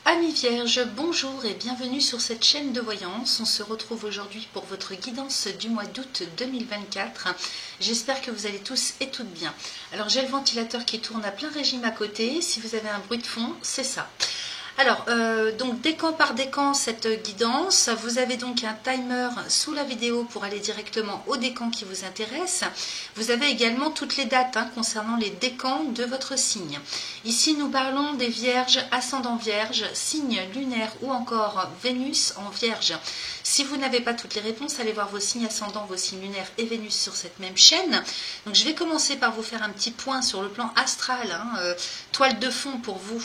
Amis vierges, bonjour et bienvenue sur cette chaîne de voyance. On se retrouve aujourd'hui pour votre guidance du mois d'août 2024. J'espère que vous allez tous et toutes bien. Alors j'ai le ventilateur qui tourne à plein régime à côté. Si vous avez un bruit de fond, c'est ça. Alors, donc décan par décan cette guidance, vous avez donc un timer sous la vidéo pour aller directement au décan qui vous intéresse. Vous avez également toutes les dates concernant les décans de votre signe. Ici, nous parlons des vierges, ascendant vierge, signe lunaire ou encore Vénus en vierge. Si vous n'avez pas toutes les réponses, allez voir vos signes ascendants, vos signes lunaires et Vénus sur cette même chaîne. Donc, je vais commencer par vous faire un petit point sur le plan astral, toile de fond pour vous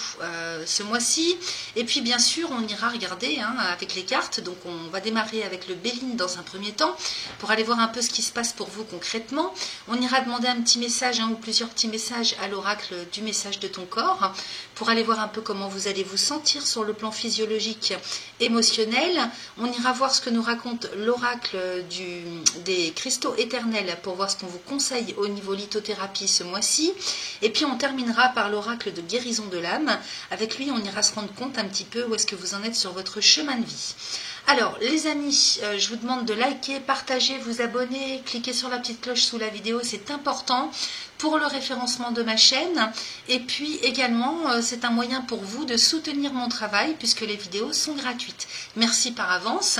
ce mois-ci. Et puis bien sûr on ira regarder avec les cartes, donc on va démarrer avec le Béline dans un premier temps pour aller voir un peu ce qui se passe pour vous concrètement. On ira demander un petit message ou plusieurs petits messages à l'oracle du message de ton corps pour aller voir un peu comment vous allez vous sentir sur le plan physiologique, émotionnel. On ira voir ce que nous raconte l'oracle des cristaux éternels pour voir ce qu'on vous conseille au niveau lithothérapie ce mois-ci. Et puis on terminera par l'oracle de guérison de l'âme. Avec lui on ira se rendre compte un petit peu où est-ce que vous en êtes sur votre chemin de vie. Alors les amis, je vous demande de liker, partager, vous abonner, cliquer sur la petite cloche sous la vidéo, c'est important pour le référencement de ma chaîne. Et puis également c'est un moyen pour vous de soutenir mon travail puisque les vidéos sont gratuites. Merci par avance.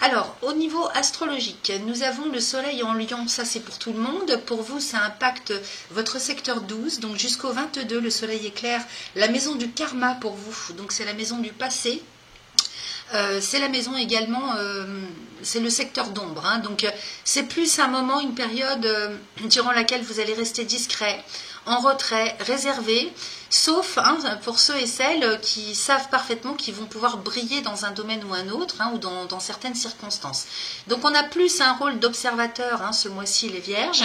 Alors au niveau astrologique, nous avons le soleil en Lion, ça c'est pour tout le monde. Pour vous ça impacte votre secteur 12, donc jusqu'au 22 le soleil éclaire la maison du karma pour vous, donc c'est la maison du passé. C'est la maison également, c'est le secteur d'ombre, donc c'est plus un moment, une période durant laquelle vous allez rester discret, en retrait, réservé, sauf pour ceux et celles qui savent parfaitement qu'ils vont pouvoir briller dans un domaine ou un autre, ou dans certaines circonstances. Donc on a plus un rôle d'observateur ce mois-ci les vierges.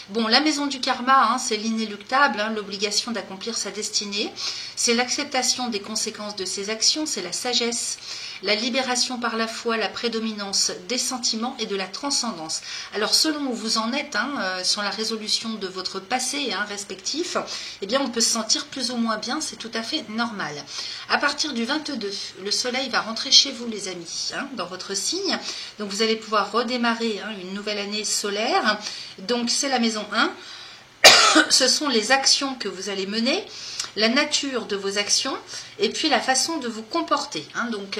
Bon, la maison du karma, c'est l'inéluctable, l'obligation d'accomplir sa destinée, c'est l'acceptation des conséquences de ses actions, c'est la sagesse, la libération par la foi, la prédominance des sentiments et de la transcendance. Alors selon où vous en êtes sur la résolution de votre passé respectif, eh bien on peut se sentir plus ou moins bien, c'est tout à fait normal. À partir du 22, le soleil va rentrer chez vous les amis, dans votre signe, donc vous allez pouvoir redémarrer une nouvelle année solaire, donc c'est la maison 1. Ce sont les actions que vous allez mener, la nature de vos actions et puis la façon de vous comporter. Donc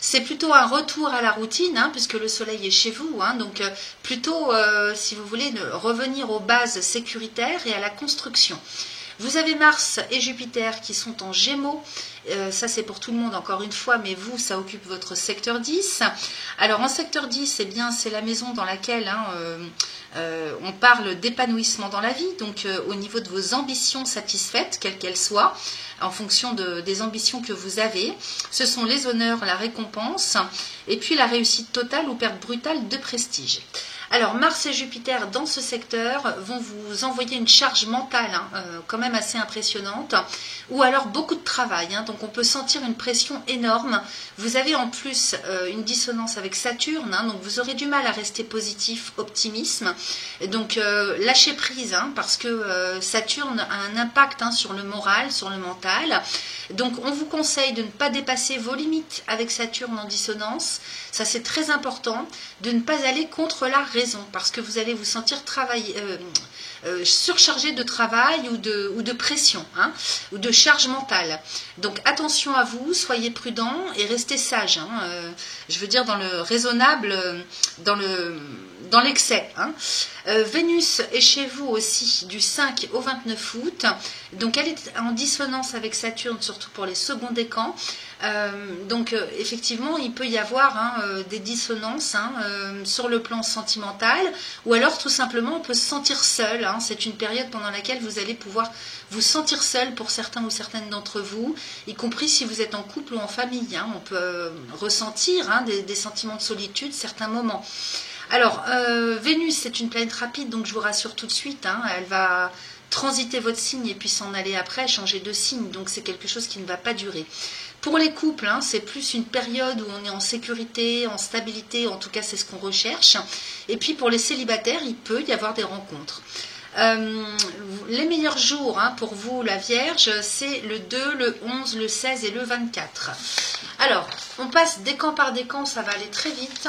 c'est plutôt un retour à la routine puisque le soleil est chez vous. Donc plutôt, si vous voulez, revenir aux bases sécuritaires et à la construction. Vous avez Mars et Jupiter qui sont en Gémeaux. Ça c'est pour tout le monde encore une fois, mais vous ça occupe votre secteur 10. Alors en secteur 10, eh bien c'est la maison dans laquelle on parle d'épanouissement dans la vie, donc au niveau de vos ambitions satisfaites, quelles qu'elles soient, en fonction des ambitions que vous avez. Ce sont les honneurs, la récompense, et puis la réussite totale ou perte brutale de prestige. Alors Mars et Jupiter dans ce secteur vont vous envoyer une charge mentale quand même assez impressionnante, ou alors beaucoup de travail, donc on peut sentir une pression énorme. Vous avez en plus une dissonance avec Saturne, donc vous aurez du mal à rester positif, optimisme, et donc lâchez prise, parce que Saturne a un impact sur le moral, sur le mental. Donc on vous conseille de ne pas dépasser vos limites avec Saturne en dissonance, ça c'est très important, de ne pas aller contre la raison, parce que vous allez vous sentir surchargé de travail ou de pression, ou de charge mentale. Donc attention à vous, soyez prudent et restez sage, je veux dire dans le raisonnable, dans l'excès. Vénus est chez vous aussi du 5 au 29 août, donc elle est en dissonance avec Saturne, surtout pour les seconds décans. Donc effectivement il peut y avoir des dissonances sur le plan sentimental, ou alors tout simplement on peut se sentir seul. C'est une période pendant laquelle vous allez pouvoir vous sentir seul pour certains ou certaines d'entre vous, y compris si vous êtes en couple ou en famille. On peut ressentir des sentiments de solitude certains moments. Alors Vénus c'est une planète rapide, donc je vous rassure tout de suite, elle va transiter votre signe et puis s'en aller après, changer de signe, donc c'est quelque chose qui ne va pas durer. Pour les couples, c'est plus une période où on est en sécurité, en stabilité, en tout cas c'est ce qu'on recherche. Et puis pour les célibataires, il peut y avoir des rencontres. Les meilleurs jours pour vous, la Vierge, c'est le 2, le 11, le 16 et le 24. Alors, on passe décan par décan, ça va aller très vite.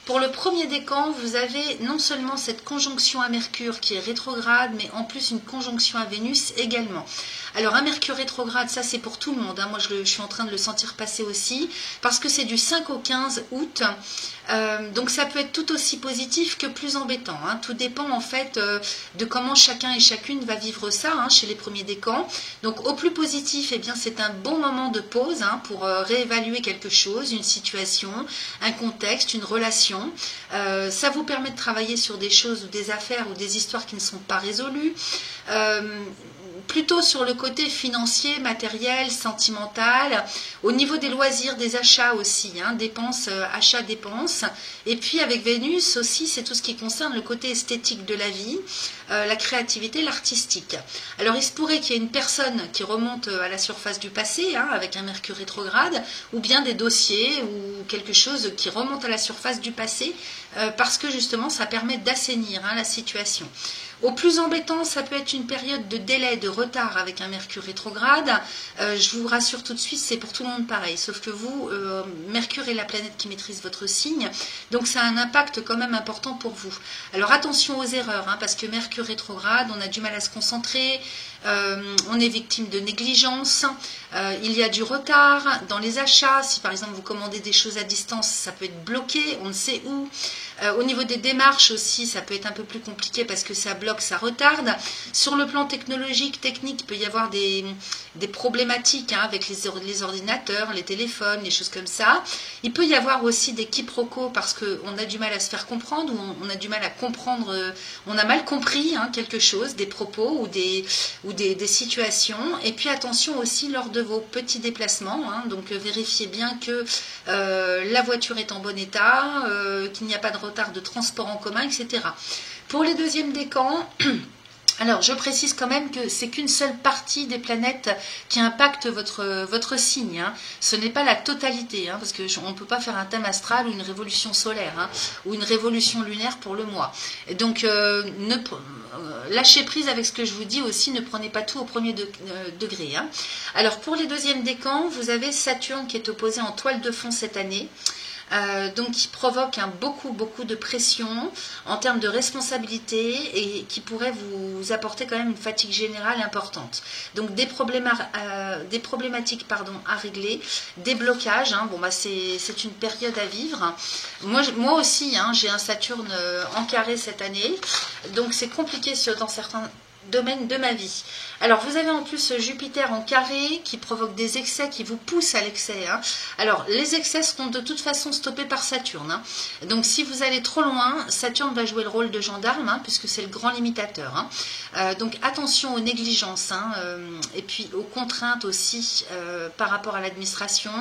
Pour le premier décan, vous avez non seulement cette conjonction à Mercure qui est rétrograde, mais en plus une conjonction à Vénus également. Alors un Mercure rétrograde, ça c'est pour tout le monde, moi je suis en train de le sentir passer aussi, parce que c'est du 5 au 15 août, donc ça peut être tout aussi positif que plus embêtant, tout dépend en fait de comment chacun et chacune va vivre ça chez les premiers décans. Donc au plus positif, eh bien c'est un bon moment de pause pour réévaluer quelque chose, une situation, un contexte, une relation. Ça vous permet de travailler sur des choses ou des affaires ou des histoires qui ne sont pas résolues. Plutôt sur le côté financier, matériel, sentimental, au niveau des loisirs, des achats aussi, dépenses, achats, dépenses. Et puis avec Vénus aussi, c'est tout ce qui concerne le côté esthétique de la vie, la créativité, l'artistique. Alors il se pourrait qu'il y ait une personne qui remonte à la surface du passé, avec un Mercure rétrograde, ou bien des dossiers ou quelque chose qui remonte à la surface du passé, parce que justement ça permet d'assainir la situation. Au plus embêtant, ça peut être une période de délai, de retard avec un Mercure rétrograde. Je vous rassure tout de suite, c'est pour tout le monde pareil. Sauf que vous, Mercure est la planète qui maîtrise votre signe. Donc ça a un impact quand même important pour vous. Alors attention aux erreurs, parce que Mercure rétrograde, on a du mal à se concentrer. On est victime de négligence. Il y a du retard dans les achats. Si par exemple vous commandez des choses à distance, ça peut être bloqué, on ne sait où. Au niveau des démarches aussi, ça peut être un peu plus compliqué parce que ça bloque, ça retarde. Sur le plan technologique, technique, il peut y avoir des problématiques avec les ordinateurs, les téléphones, les choses comme ça. Il peut y avoir aussi des quiproquos parce qu'on a du mal à se faire comprendre ou on a du mal à comprendre, on a mal compris quelque chose, des propos ou des situations. Et puis attention aussi lors de vos petits déplacements, donc vérifiez bien que la voiture est en bon état, qu'il n'y a pas de retard de transport en commun, etc. Pour les deuxièmes décans, alors je précise quand même que c'est qu'une seule partie des planètes qui impacte votre signe. Ce n'est pas la totalité, parce qu'on ne peut pas faire un thème astral ou une révolution solaire, ou une révolution lunaire pour le mois. Et donc lâchez prise avec ce que je vous dis aussi, ne prenez pas tout au premier degré. Alors pour les deuxièmes décans, vous avez Saturne qui est opposé en toile de fond cette année. Donc qui provoque beaucoup de pression en termes de responsabilité et qui pourrait vous apporter quand même une fatigue générale importante. Donc des problématiques à régler, des blocages. C'est une période à vivre. Moi aussi, j'ai un Saturne en carré cette année, donc c'est compliqué dans certains domaine de ma vie. Alors vous avez en plus Jupiter en carré qui provoque des excès, qui vous pousse à l'excès. Alors les excès seront de toute façon stoppés par Saturne. Donc si vous allez trop loin, Saturne va jouer le rôle de gendarme, puisque c'est le grand limitateur. Donc attention aux négligences et puis aux contraintes aussi par rapport à l'administration.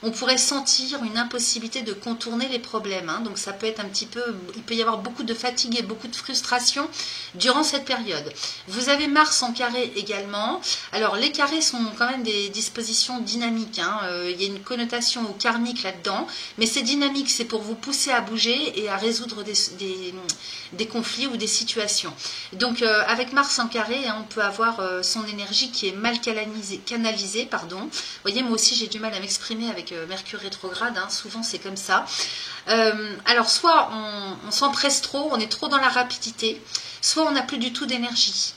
On pourrait sentir une impossibilité de contourner les problèmes. Donc ça peut être il peut y avoir beaucoup de fatigue et beaucoup de frustration durant cette période. Vous avez Mars en carré également. Alors les carrés sont quand même des dispositions dynamiques. Il y a une connotation au karmique là-dedans, mais c'est dynamique, c'est pour vous pousser à bouger et à résoudre des conflits ou des situations. Donc avec Mars en carré, on peut avoir son énergie qui est mal canalisée. Vous voyez, moi aussi j'ai du mal à m'exprimer avec Mercure rétrograde, souvent c'est comme ça. Alors soit on s'empresse trop, on est trop dans la rapidité, soit on n'a plus du tout d'énergie.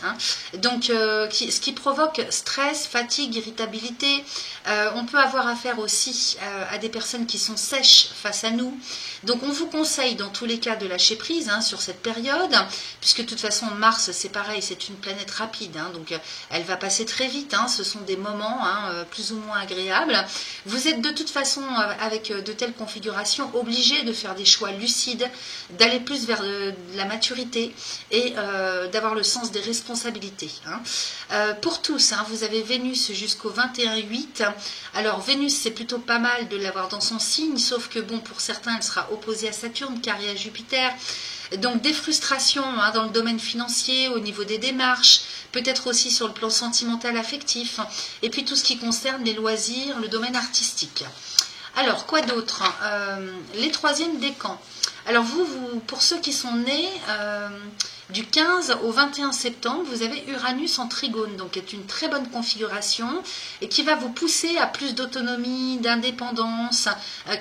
Donc ce qui provoque stress, fatigue, irritabilité. On peut avoir affaire aussi à des personnes qui sont sèches face à nous. Donc on vous conseille dans tous les cas de lâcher prise sur cette période, puisque de toute façon Mars c'est pareil, c'est une planète rapide, donc elle va passer très vite. Ce sont des moments plus ou moins agréables. Vous êtes de toute façon avec de telles configurations obligés de faire des choix lucides, d'aller plus vers la maturité et d'avoir le sens des responsabilités. Pour tous, vous avez Vénus jusqu'au 21/8. Alors Vénus, c'est plutôt pas mal de l'avoir dans son signe, sauf que bon, pour certains, elle sera opposée à Saturne, carré à Jupiter. Donc des frustrations dans le domaine financier, au niveau des démarches, peut-être aussi sur le plan sentimental, affectif, et puis tout ce qui concerne les loisirs, le domaine artistique. Alors, quoi d'autre? Les troisièmes décans. Alors vous, pour ceux qui sont nés Du 15 au 21 septembre, vous avez Uranus en trigone, donc est une très bonne configuration et qui va vous pousser à plus d'autonomie, d'indépendance,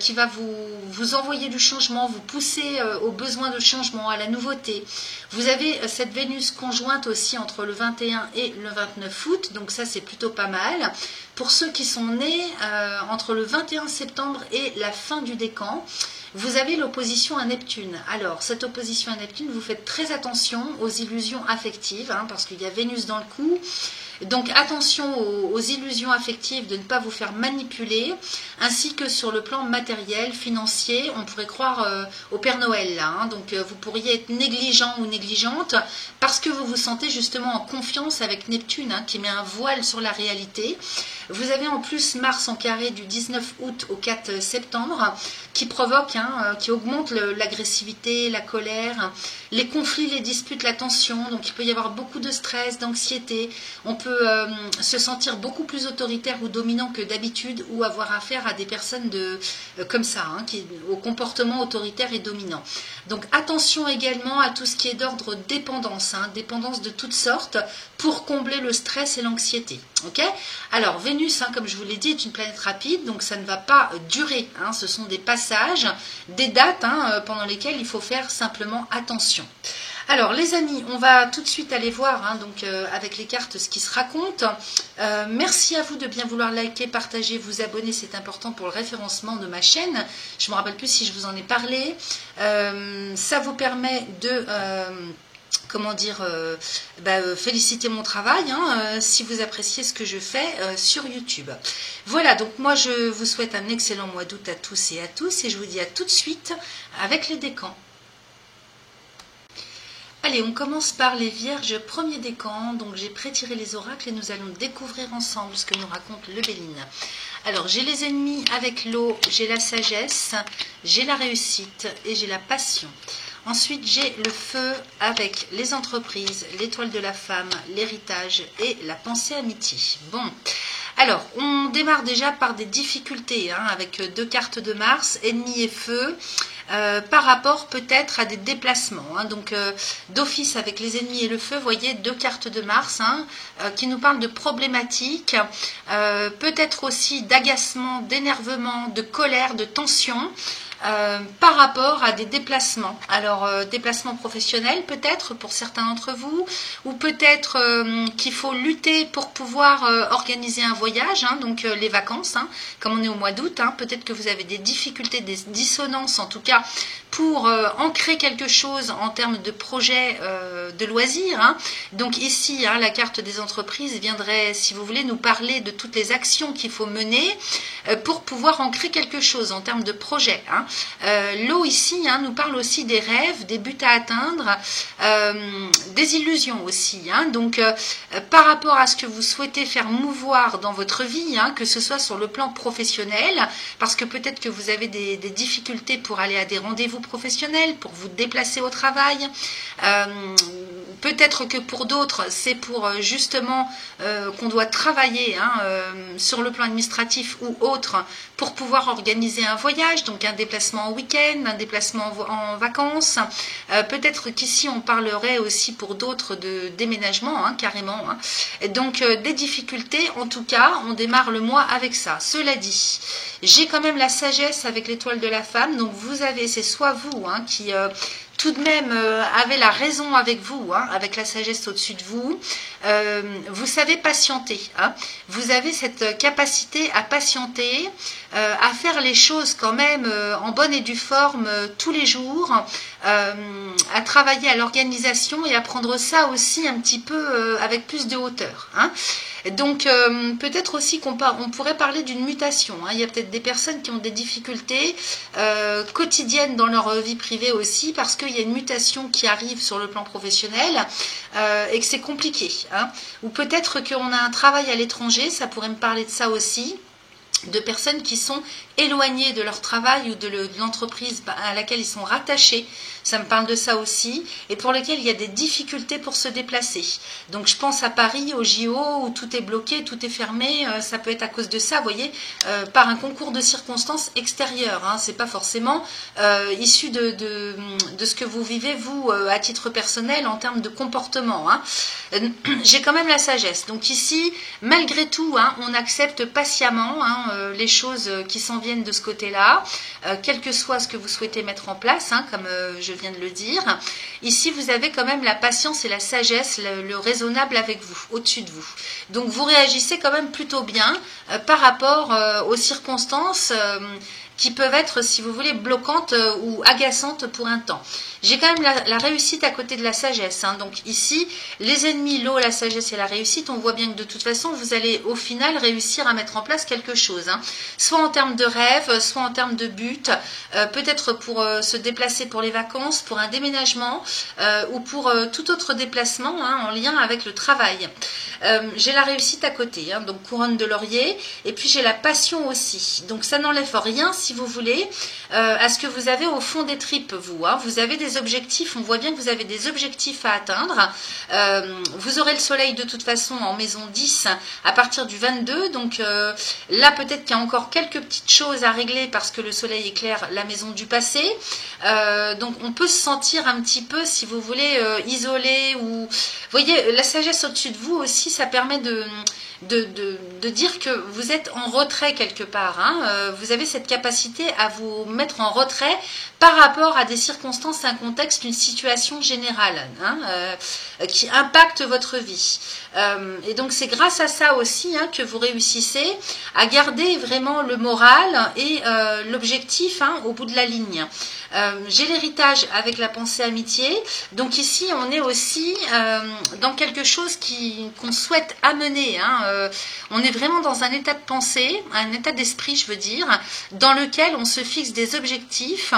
qui va vous envoyer du changement, vous pousser au besoin de changement, à la nouveauté. Vous avez cette Vénus conjointe aussi entre le 21 et le 29 août, donc ça c'est plutôt pas mal. Pour ceux qui sont nés entre le 21 septembre et la fin du décan, vous avez l'opposition à Neptune. Alors, cette opposition à Neptune, vous faites très attention aux illusions affectives, parce qu'il y a Vénus dans le coup. Donc, attention aux illusions affectives, de ne pas vous faire manipuler, ainsi que sur le plan matériel, financier. On pourrait croire au Père Noël, là. Donc, vous pourriez être négligent ou négligente, parce que vous vous sentez justement en confiance avec Neptune, qui met un voile sur la réalité. Vous avez en plus Mars en carré du 19 août au 4 septembre, qui provoque, qui augmente l'agressivité, la colère, les conflits, les disputes, la tension. Donc il peut y avoir beaucoup de stress, d'anxiété. On peut se sentir beaucoup plus autoritaire ou dominant que d'habitude, ou avoir affaire à des personnes comme ça, au comportement autoritaire et dominant. Donc attention également à tout ce qui est d'ordre dépendance, dépendance de toutes sortes, pour combler le stress et l'anxiété. Ok ? Alors Vénus, comme je vous l'ai dit, est une planète rapide, donc ça ne va pas durer. Ce sont des passages, des dates pendant lesquelles il faut faire simplement attention. Alors les amis, on va tout de suite aller voir avec les cartes ce qui se raconte. Merci à vous de bien vouloir liker, partager, vous abonner, c'est important pour le référencement de ma chaîne. Je ne me rappelle plus si je vous en ai parlé. Ça vous permet de... féliciter mon travail si vous appréciez ce que je fais sur YouTube. Voilà, donc moi je vous souhaite un excellent mois d'août à tous et je vous dis à tout de suite avec les décans. Allez, on commence par les Vierges, premier décan. Donc j'ai prétiré les oracles et nous allons découvrir ensemble ce que nous raconte le Béline. Alors j'ai les ennemis avec l'eau, j'ai la sagesse, j'ai la réussite et j'ai la passion. Ensuite, j'ai le feu avec les entreprises, l'étoile de la femme, l'héritage et la pensée amitié. Bon, alors, on démarre déjà par des difficultés, avec deux cartes de Mars, ennemi et feu, par rapport peut-être à des déplacements. Donc, d'office avec les ennemis et le feu, vous voyez, deux cartes de Mars qui nous parlent de problématiques, peut-être aussi d'agacement, d'énervement, de colère, de tension. Par rapport à des déplacements. Alors, déplacements professionnels peut-être pour certains d'entre vous, ou peut-être qu'il faut lutter pour pouvoir organiser un voyage, donc les vacances, comme on est au mois d'août, peut-être que vous avez des difficultés, des dissonances en tout cas, pour ancrer quelque chose en termes de projet de loisirs. Donc ici, la carte des entreprises viendrait, si vous voulez, nous parler de toutes les actions qu'il faut mener pour pouvoir ancrer quelque chose en termes de projet. L'eau ici nous parle aussi des rêves, des buts à atteindre, des illusions aussi. Donc par rapport à ce que vous souhaitez faire mouvoir dans votre vie, que ce soit sur le plan professionnel, parce que peut-être que vous avez des difficultés pour aller à des rendez-vous professionnels, pour vous déplacer au travail. Peut-être que pour d'autres, c'est pour justement qu'on doit travailler sur le plan administratif ou autre pour pouvoir organiser un voyage, donc un déplacement en week-end, un déplacement en vacances. Peut-être qu'ici, on parlerait aussi pour d'autres de déménagement, carrément. Et donc, des difficultés, en tout cas, on démarre le mois avec ça. Cela dit, j'ai quand même la sagesse avec l'étoile de la femme, donc vous avez, c'est soit vous qui... tout de même avez la raison avec vous, avec la sagesse au-dessus de vous. Vous savez patienter. Vous avez cette capacité à patienter, à faire les choses quand même en bonne et due forme tous les jours, à travailler à l'organisation et à prendre ça aussi un petit peu avec plus de hauteur. Donc peut-être aussi qu'on pourrait parler d'une mutation. Il y a peut-être des personnes qui ont des difficultés quotidiennes dans leur vie privée aussi, parce qu'il y a une mutation qui arrive sur le plan professionnel et que c'est compliqué. Ou peut-être qu'on a un travail à l'étranger, ça pourrait me parler de ça aussi. de personnes qui sont éloignées de leur travail ou de l'entreprise à laquelle ils sont rattachés. Ça me parle de ça aussi, et pour lesquels il y a des difficultés pour se déplacer. Donc je pense à Paris, au JO, où tout est bloqué, tout est fermé. Ça peut être à cause de ça, vous voyez, par un concours de circonstances extérieures. Hein. C'est pas forcément issu de ce que vous vivez, vous, à titre personnel, en termes de comportement. Hein. J'ai quand même la sagesse. Donc ici, malgré tout, hein, on accepte patiemment les choses qui s'en viennent de ce côté-là, quel que soit ce que vous souhaitez mettre en place, hein, comme je viens de le dire. Ici, vous avez quand même la patience et la sagesse, le raisonnable avec vous, au-dessus de vous. Donc, vous réagissez quand même plutôt bien par rapport aux circonstances qui peuvent être, si vous voulez, bloquantes ou agaçantes pour un temps. J'ai quand même la réussite à côté de la sagesse. Hein. Donc ici, les ennemis, l'eau, la sagesse et la réussite, on voit bien que de toute façon, vous allez au final réussir à mettre en place quelque chose. Hein. Soit en termes de rêve, soit en termes de but, peut-être pour se déplacer pour les vacances, pour un déménagement ou pour tout autre déplacement en lien avec le travail. J'ai la réussite à côté, hein, donc couronne de laurier, et puis j'ai la passion aussi. Donc ça n'enlève rien, si vous voulez, à ce que vous avez au fond des tripes, vous. Hein. Vous avez des objectifs, on voit bien que vous avez des objectifs à atteindre. Vous aurez le soleil de toute façon en maison 10 à partir du 22, donc là peut-être qu'il y a encore quelques petites choses à régler parce que le soleil éclaire la maison du passé. Donc on peut se sentir un petit peu, si vous voulez, isolé ou... Vous voyez, la sagesse au-dessus de vous aussi, ça permet de dire que vous êtes en retrait quelque part. Hein. Vous avez cette capacité à vous mettre en retrait par rapport à des circonstances, un contexte, une situation générale qui impacte votre vie. Et donc c'est grâce à ça aussi que vous réussissez à garder vraiment le moral et l'objectif au bout de la ligne. J'ai l'héritage avec la pensée amitié. Donc ici, on est aussi dans quelque chose qu'on souhaite amener. On est vraiment dans un état de pensée, un état d'esprit, je veux dire, dans lequel on se fixe des objectifs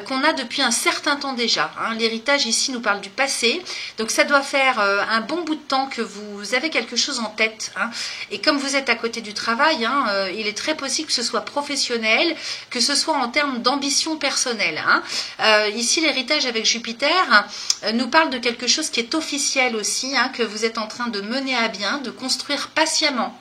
qu'on a depuis un certain temps déjà. L'héritage ici nous parle du passé. Donc ça doit faire un bon bout de temps que vous avez quelque chose en tête. Et comme vous êtes à côté du travail, il est très possible que ce soit professionnel, que ce soit en termes d'ambition personnelle. Ici, l'héritage avec Jupiter nous parle de quelque chose qui est officiel aussi, que vous êtes en train de mener à bien, de construire patiemment,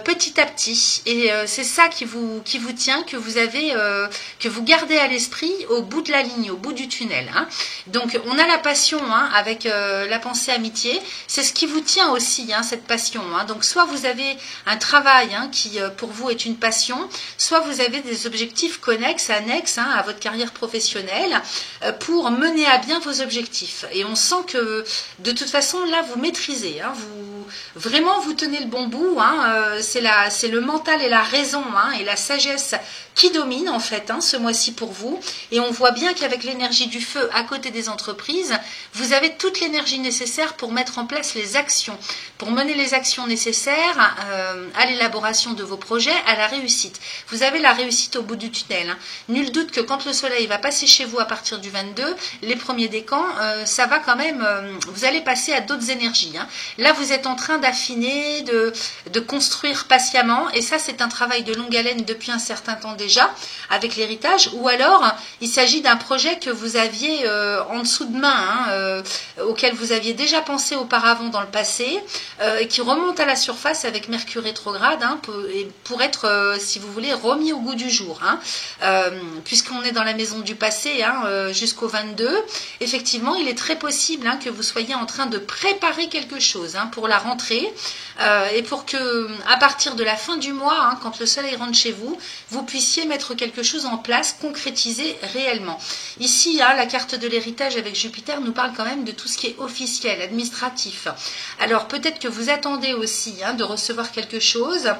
petit à petit. Et c'est ça qui vous tient, que vous gardez à l'esprit au bout de la ligne, au bout du tunnel. Donc, on a la passion avec la pensée amitié. C'est ce qui vous tient aussi, cette passion. Donc, soit vous avez un travail qui, pour vous, est une passion, soit vous avez des objectifs connexes, annexes à votre carrière professionnelle pour mener à bien vos objectifs. Et on sent que, de toute façon, là, vous maîtrisez. Vraiment, vous tenez le bon bout. C'est le mental et la raison et la sagesse qui domine en fait ce mois-ci pour vous. Et on voit bien qu'avec l'énergie du feu à côté des entreprises, vous avez toute l'énergie nécessaire pour mettre en place les actions, pour mener les actions nécessaires à l'élaboration de vos projets, à la réussite. Vous avez la réussite au bout du tunnel. Nul doute que quand le soleil va passer chez vous à partir du 22, les premiers décans, ça va quand même, vous allez passer à d'autres énergies. Là, vous êtes en train d'affiner, de construire patiemment, et ça, c'est un travail de longue haleine depuis un certain temps déjà, avec l'héritage, ou alors, il s'agit d'un projet que vous aviez en dessous de main, auquel vous aviez déjà pensé auparavant dans le passé, et qui remonte à la surface avec Mercure rétrograde, pour être, si vous voulez, remis au goût du jour. Puisqu'on est dans la maison du passé jusqu'au 22, effectivement, il est très possible que vous soyez en train de préparer quelque chose pour la rentrée, et pour que, à partir de la fin du mois, quand le soleil rentre chez vous, vous puissiez mettre quelque chose en place, concrétiser réellement. Ici, la carte de l'héritage avec Jupiter nous parle quand même de tout ce qui est officiel, administratif. Alors, peut-être que vous attendez aussi de recevoir quelque chose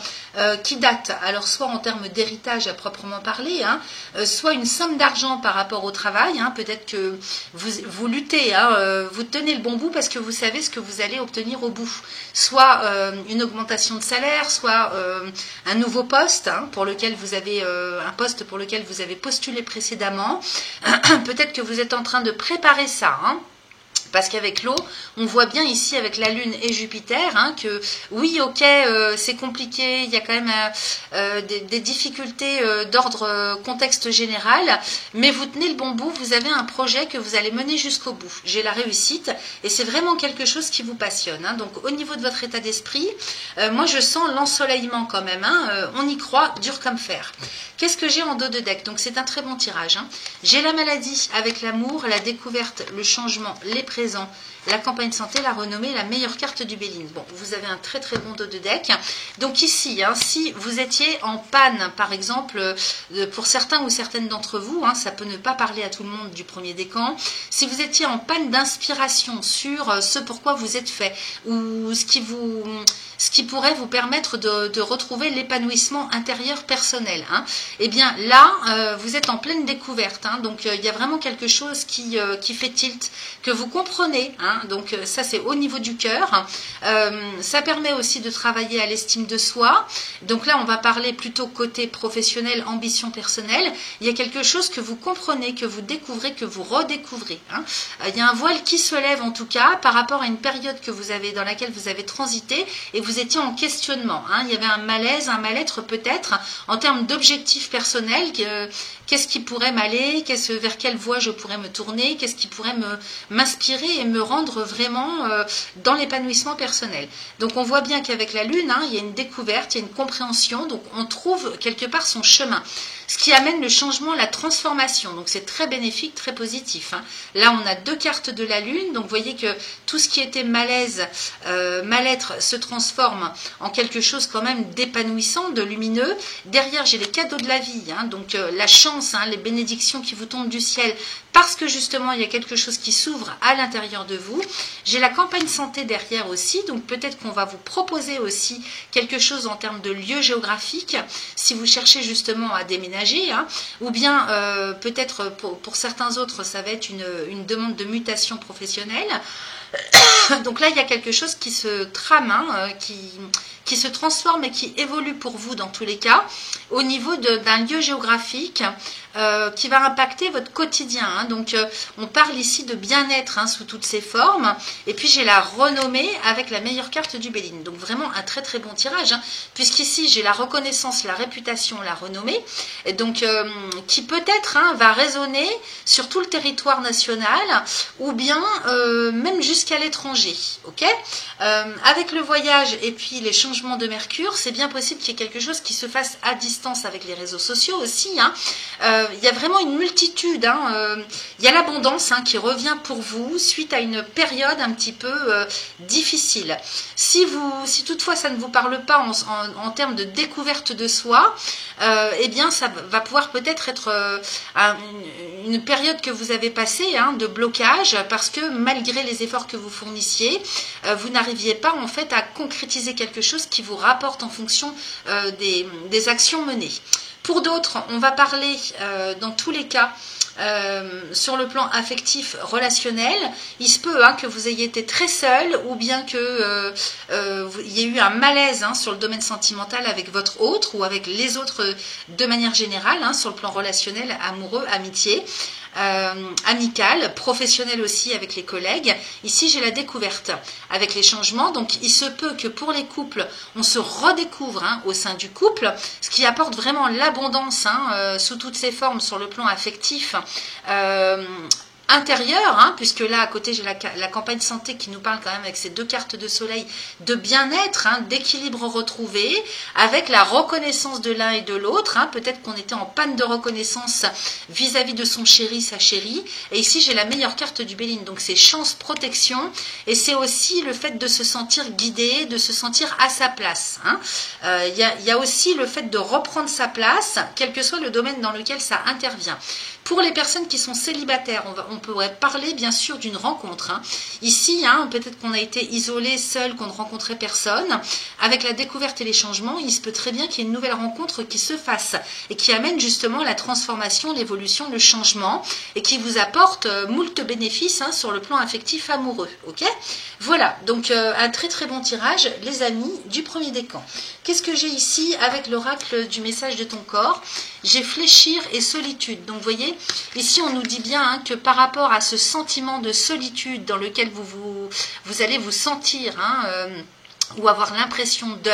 qui date, alors soit en termes d'héritage à proprement parler, soit une somme d'argent par rapport au travail, peut-être que vous luttez, vous tenez le bon bout parce que vous savez ce que vous allez obtenir au bout. Soit une augmentation de salaire, soit un nouveau poste pour lequel vous avez un poste pour lequel vous avez postulé précédemment. Peut-être que vous êtes en train de préparer ça. Parce qu'avec l'eau, on voit bien ici avec la Lune et Jupiter hein, que oui, ok, c'est compliqué, il y a quand même des difficultés d'ordre contexte général, mais vous tenez le bon bout, vous avez un projet que vous allez mener jusqu'au bout. J'ai la réussite et c'est vraiment quelque chose qui vous passionne. Hein. Donc au niveau de votre état d'esprit, moi je sens l'ensoleillement quand même, hein, on y croit, dur comme fer. Qu'est-ce que j'ai en dos de deck? Donc c'est un très bon tirage. Hein. J'ai la maladie avec l'amour, la découverte, le changement, les présents, la campagne santé, la renommée, la meilleure carte du Béline. Bon, vous avez un très très bon dos de deck. Donc ici, hein, si vous étiez en panne, par exemple, pour certains ou certaines d'entre vous, hein, ça peut ne pas parler à tout le monde du premier décan, si vous étiez en panne d'inspiration sur ce pourquoi vous êtes fait, ou ce qui pourrait vous permettre de retrouver l'épanouissement intérieur personnel, hein, eh bien là, vous êtes en pleine découverte. Hein, donc il y a vraiment quelque chose qui fait tilt, que vous comprenez, hein, donc ça c'est au niveau du cœur. Ça permet aussi de travailler à l'estime de soi. Donc là on va parler plutôt côté professionnel, ambition personnelle. Il y a quelque chose que vous comprenez, que vous découvrez, que vous redécouvrez. Hein. Il y a un voile qui se lève en tout cas par rapport à une période que vous avez, dans laquelle vous avez transité et vous étiez en questionnement. Hein. Il y avait un malaise, un mal-être peut-être en termes d'objectifs personnels. Qu'est-ce qui pourrait m'aller, vers quelle voie je pourrais me tourner, qu'est-ce qui pourrait m'inspirer et me rendre vraiment dans l'épanouissement personnel. Donc on voit bien qu'avec la Lune, hein, il y a une découverte, il y a une compréhension, donc on trouve quelque part son chemin. Ce qui amène le changement, la transformation. Donc c'est très bénéfique, très positif. Hein. Là on a deux cartes de la Lune, donc vous voyez que tout ce qui était malaise, mal-être se transforme en quelque chose quand même d'épanouissant, de lumineux. Derrière j'ai les cadeaux de la vie, hein, donc la chance, hein, les bénédictions qui vous tombent du ciel, parce que justement il y a quelque chose qui s'ouvre à l'intérieur de vous. J'ai la campagne santé derrière aussi, donc peut-être qu'on va vous proposer aussi quelque chose en termes de lieu géographique, si vous cherchez justement à déménager, hein, ou bien peut-être pour certains autres ça va être une demande de mutation professionnelle. Donc là il y a quelque chose qui se trame, hein, qui se transforme et qui évolue pour vous dans tous les cas au niveau d'un lieu géographique qui va impacter votre quotidien. Hein. Donc on parle ici de bien-être, hein, sous toutes ses formes. Et puis j'ai la renommée avec la meilleure carte du Béline. Donc vraiment un très très bon tirage, hein, puisqu'ici j'ai la reconnaissance, la réputation, la renommée, et donc qui peut-être, hein, va résonner sur tout le territoire national ou bien même jusqu'à l'étranger. Ok, avec le voyage et puis les changements de Mercure, c'est bien possible qu'il y ait quelque chose qui se fasse à distance avec les réseaux sociaux aussi. Hein. Il y a vraiment une multitude. Hein. Il y a l'abondance, hein, qui revient pour vous suite à une période un petit peu difficile. Si toutefois ça ne vous parle pas en termes de découverte de soi, eh bien ça va pouvoir peut-être être une période que vous avez passée, hein, de blocage, parce que malgré les efforts que vous fournissiez, vous n'arriviez pas en fait à concrétiser quelque chose qui vous rapporte en fonction des actions menées. Pour d'autres, on va parler dans tous les cas sur le plan affectif, relationnel. Il se peut, hein, que vous ayez été très seul ou bien que il y ait eu un malaise, hein, sur le domaine sentimental avec votre autre ou avec les autres de manière générale, hein, sur le plan relationnel, amoureux, amitié. Amical, professionnel aussi avec les collègues. Ici j'ai la découverte avec les changements, donc il se peut que pour les couples on se redécouvre, hein, au sein du couple, ce qui apporte vraiment l'abondance, hein, sous toutes ses formes sur le plan affectif, intérieur, hein, puisque là à côté j'ai la campagne santé qui nous parle quand même avec ces deux cartes de soleil de bien-être, hein, d'équilibre retrouvé, avec la reconnaissance de l'un et de l'autre, hein. Peut-être qu'on était en panne de reconnaissance vis-à-vis de son chéri, sa chérie, et ici j'ai la meilleure carte du Béline, donc c'est chance, protection, et c'est aussi le fait de se sentir guidé, de se sentir à sa place, hein. Y a aussi le fait de reprendre sa place, quel que soit le domaine dans lequel ça intervient. Pour les personnes qui sont célibataires, on pourrait parler bien sûr d'une rencontre. Hein. Ici, hein, peut-être qu'on a été isolé, seul, qu'on ne rencontrait personne. Avec la découverte et les changements, il se peut très bien qu'il y ait une nouvelle rencontre qui se fasse et qui amène justement la transformation, l'évolution, le changement et qui vous apporte moult bénéfices, hein, sur le plan affectif amoureux. Ok, voilà, donc un très très bon tirage, les amis, du premier décan. Qu'est-ce que j'ai ici avec l'oracle du message de ton corps? J'ai fléchir et solitude. Donc vous voyez, ici on nous dit bien, hein, que par rapport rapport à ce sentiment de solitude dans lequel vous allez vous sentir, ou avoir l'impression de,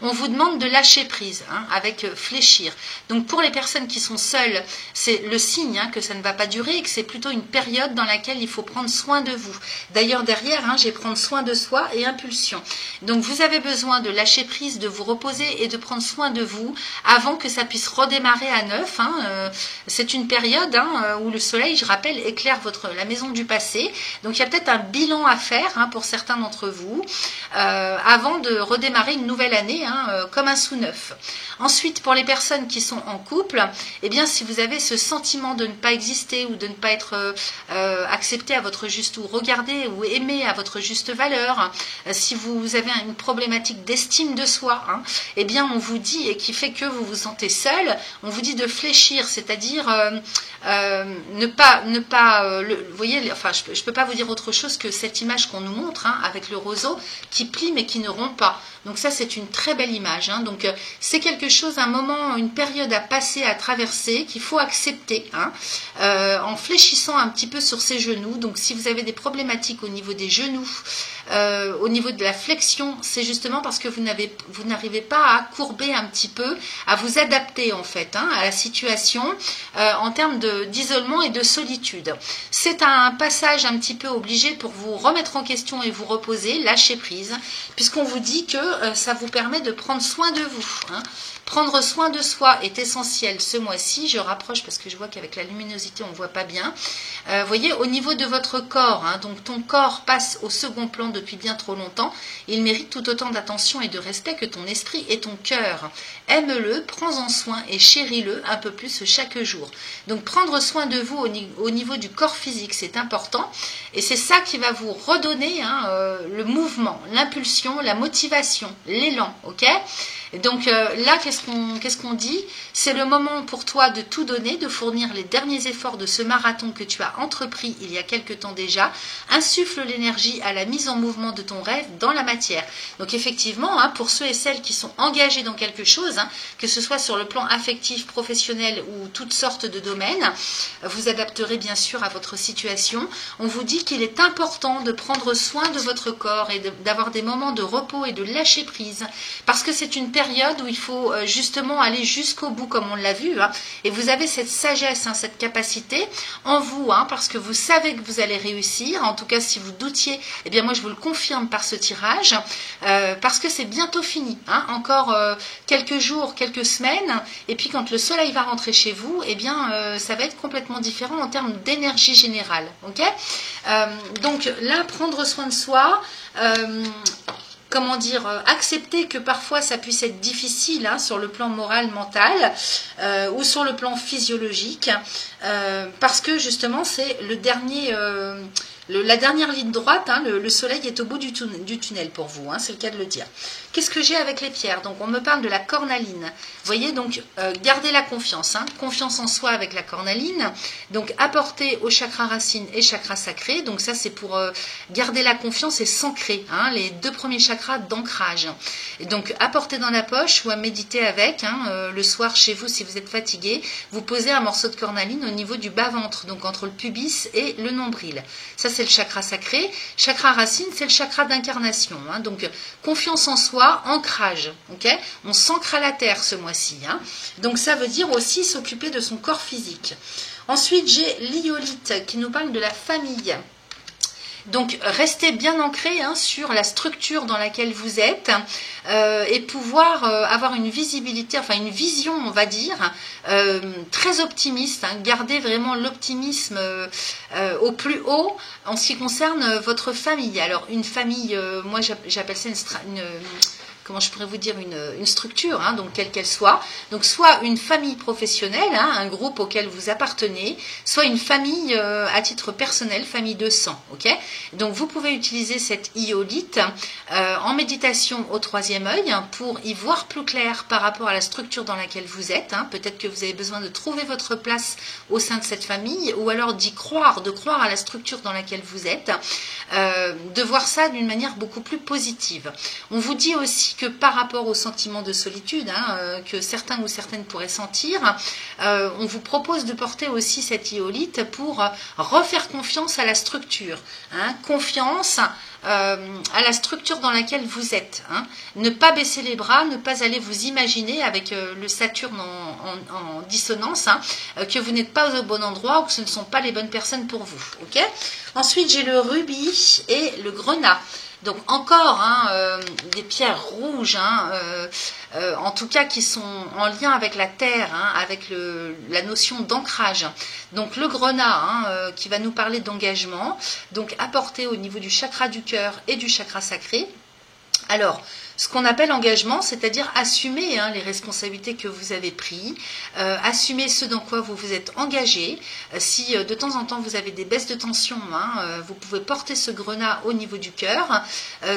on vous demande de lâcher prise, avec fléchir. Donc pour les personnes qui sont seules, c'est le signe que ça ne va pas durer et que c'est plutôt une période dans laquelle il faut prendre soin de vous. D'ailleurs derrière, j'ai prendre soin de soi et impulsion. Donc vous avez besoin de lâcher prise, de vous reposer et de prendre soin de vous avant que ça puisse redémarrer à neuf. C'est une période où le soleil, je rappelle, éclaire la maison du passé. Donc il y a peut-être un bilan à faire pour certains d'entre vous. Avant de redémarrer une nouvelle année, comme un sous neuf. Ensuite, pour les personnes qui sont en couple, eh bien, si vous avez ce sentiment de ne pas exister ou de ne pas être accepté à votre juste ou regardé ou aimé à votre juste valeur, si vous avez une problématique d'estime de soi, eh bien, on vous dit, et qui fait que vous vous sentez seul, on vous dit de fléchir, c'est-à-dire ne pas vous voyez, enfin, je peux pas vous dire autre chose que cette image qu'on nous montre, avec le roseau qui plie mais qui ne rompt pas. Donc ça, c'est une très belle image. Donc c'est quelque chose, un moment, une période à passer, à traverser, qu'il faut accepter, en fléchissant un petit peu sur ses genoux. Donc si vous avez des problématiques au niveau des genoux, au niveau de la flexion, c'est justement parce que vous n'arrivez pas à courber un petit peu, à vous adapter en fait à la situation en termes d'isolement et de solitude. C'est un passage un petit peu obligé pour vous remettre en question et vous reposer, lâcher prise, puisqu'on vous dit que ça vous permet de prendre soin de vous. Prendre soin de soi est essentiel ce mois-ci. Je rapproche parce que je vois qu'avec la luminosité, on ne voit pas bien. Vous voyez, au niveau de votre corps, donc ton corps passe au second plan depuis bien trop longtemps. Il mérite tout autant d'attention et de respect que ton esprit et ton cœur. Aime-le, prends-en soin et chéris-le un peu plus chaque jour. Donc prendre soin de vous au niveau du corps physique, c'est important. Et c'est ça qui va vous redonner le mouvement, l'impulsion, la motivation, l'élan, ok ? Donc là, qu'est-ce qu'on dit? C'est le moment pour toi de tout donner, de fournir les derniers efforts de ce marathon que tu as entrepris il y a quelque temps déjà. Insuffle l'énergie à la mise en mouvement de ton rêve dans la matière. Donc effectivement, pour ceux et celles qui sont engagés dans quelque chose, que ce soit sur le plan affectif, professionnel ou toutes sortes de domaines, vous adapterez bien sûr à votre situation. On vous dit qu'il est important de prendre soin de votre corps et d'avoir des moments de repos et de lâcher prise, parce que c'est une période où il faut justement aller jusqu'au bout comme on l'a vu, et vous avez cette sagesse, cette capacité en vous, parce que vous savez que vous allez réussir. En tout cas, si vous doutiez, eh bien moi je vous le confirme par ce tirage, parce que c'est bientôt fini, encore quelques jours, quelques semaines, et puis quand le soleil va rentrer chez vous, eh bien ça va être complètement différent en termes d'énergie générale, ok. Donc là, prendre soin de soi, comment dire, accepter que parfois ça puisse être difficile sur le plan moral, mental, ou sur le plan physiologique, parce que justement c'est le dernier, la dernière ligne droite, le soleil est au bout du tunnel pour vous, c'est le cas de le dire. Qu'est-ce que j'ai avec les pierres? Donc on me parle de la cornaline. Vous voyez, donc gardez la confiance, confiance en soi avec la cornaline. Donc apporter au chakra racine et chakra sacré. Donc ça c'est pour garder la confiance et s'ancrer, les deux premiers chakras d'ancrage. Et donc apporter dans la poche ou à méditer avec, le soir chez vous si vous êtes fatigué, vous posez un morceau de cornaline au niveau du bas-ventre, donc entre le pubis et le nombril. Ça c'est le chakra sacré. Chakra racine, c'est le chakra d'incarnation. Donc confiance en soi, ancrage, ok. On s'ancre à la terre ce mois-ci, donc ça veut dire aussi s'occuper de son corps physique. Ensuite, j'ai l'iolite qui nous parle de la famille. Donc restez bien ancré sur la structure dans laquelle vous êtes, et pouvoir avoir une visibilité, enfin une vision, on va dire, très optimiste. Gardez vraiment l'optimisme au plus haut en ce qui concerne votre famille. Alors une famille, moi j'appelle ça comment je pourrais vous dire, une structure, donc quelle qu'elle soit. Donc soit une famille professionnelle, un groupe auquel vous appartenez, soit une famille à titre personnel, famille de sang, ok. Donc vous pouvez utiliser cette iolite en méditation au troisième œil pour y voir plus clair par rapport à la structure dans laquelle vous êtes. Peut-être que vous avez besoin de trouver votre place au sein de cette famille, ou alors d'y croire, de croire à la structure dans laquelle vous êtes, de voir ça d'une manière beaucoup plus positive. On vous dit aussi ainsi que par rapport au sentiment de solitude que certains ou certaines pourraient sentir, on vous propose de porter aussi cette iolite pour refaire confiance à la structure, confiance à la structure dans laquelle vous êtes. Ne pas baisser les bras, ne pas aller vous imaginer avec le Saturne en dissonance que vous n'êtes pas au bon endroit ou que ce ne sont pas les bonnes personnes pour vous. Okay. Ensuite, j'ai le rubis et le grenat. Donc encore des pierres rouges, en tout cas qui sont en lien avec la terre, avec la notion d'ancrage. Donc le grenat qui va nous parler d'engagement, donc apporté au niveau du chakra du cœur et du chakra sacré. Alors, ce qu'on appelle engagement, c'est-à-dire assumer les responsabilités que vous avez prises, assumer ce dans quoi vous vous êtes engagé. Si de temps en temps vous avez des baisses de tension, vous pouvez porter ce grenat au niveau du cœur.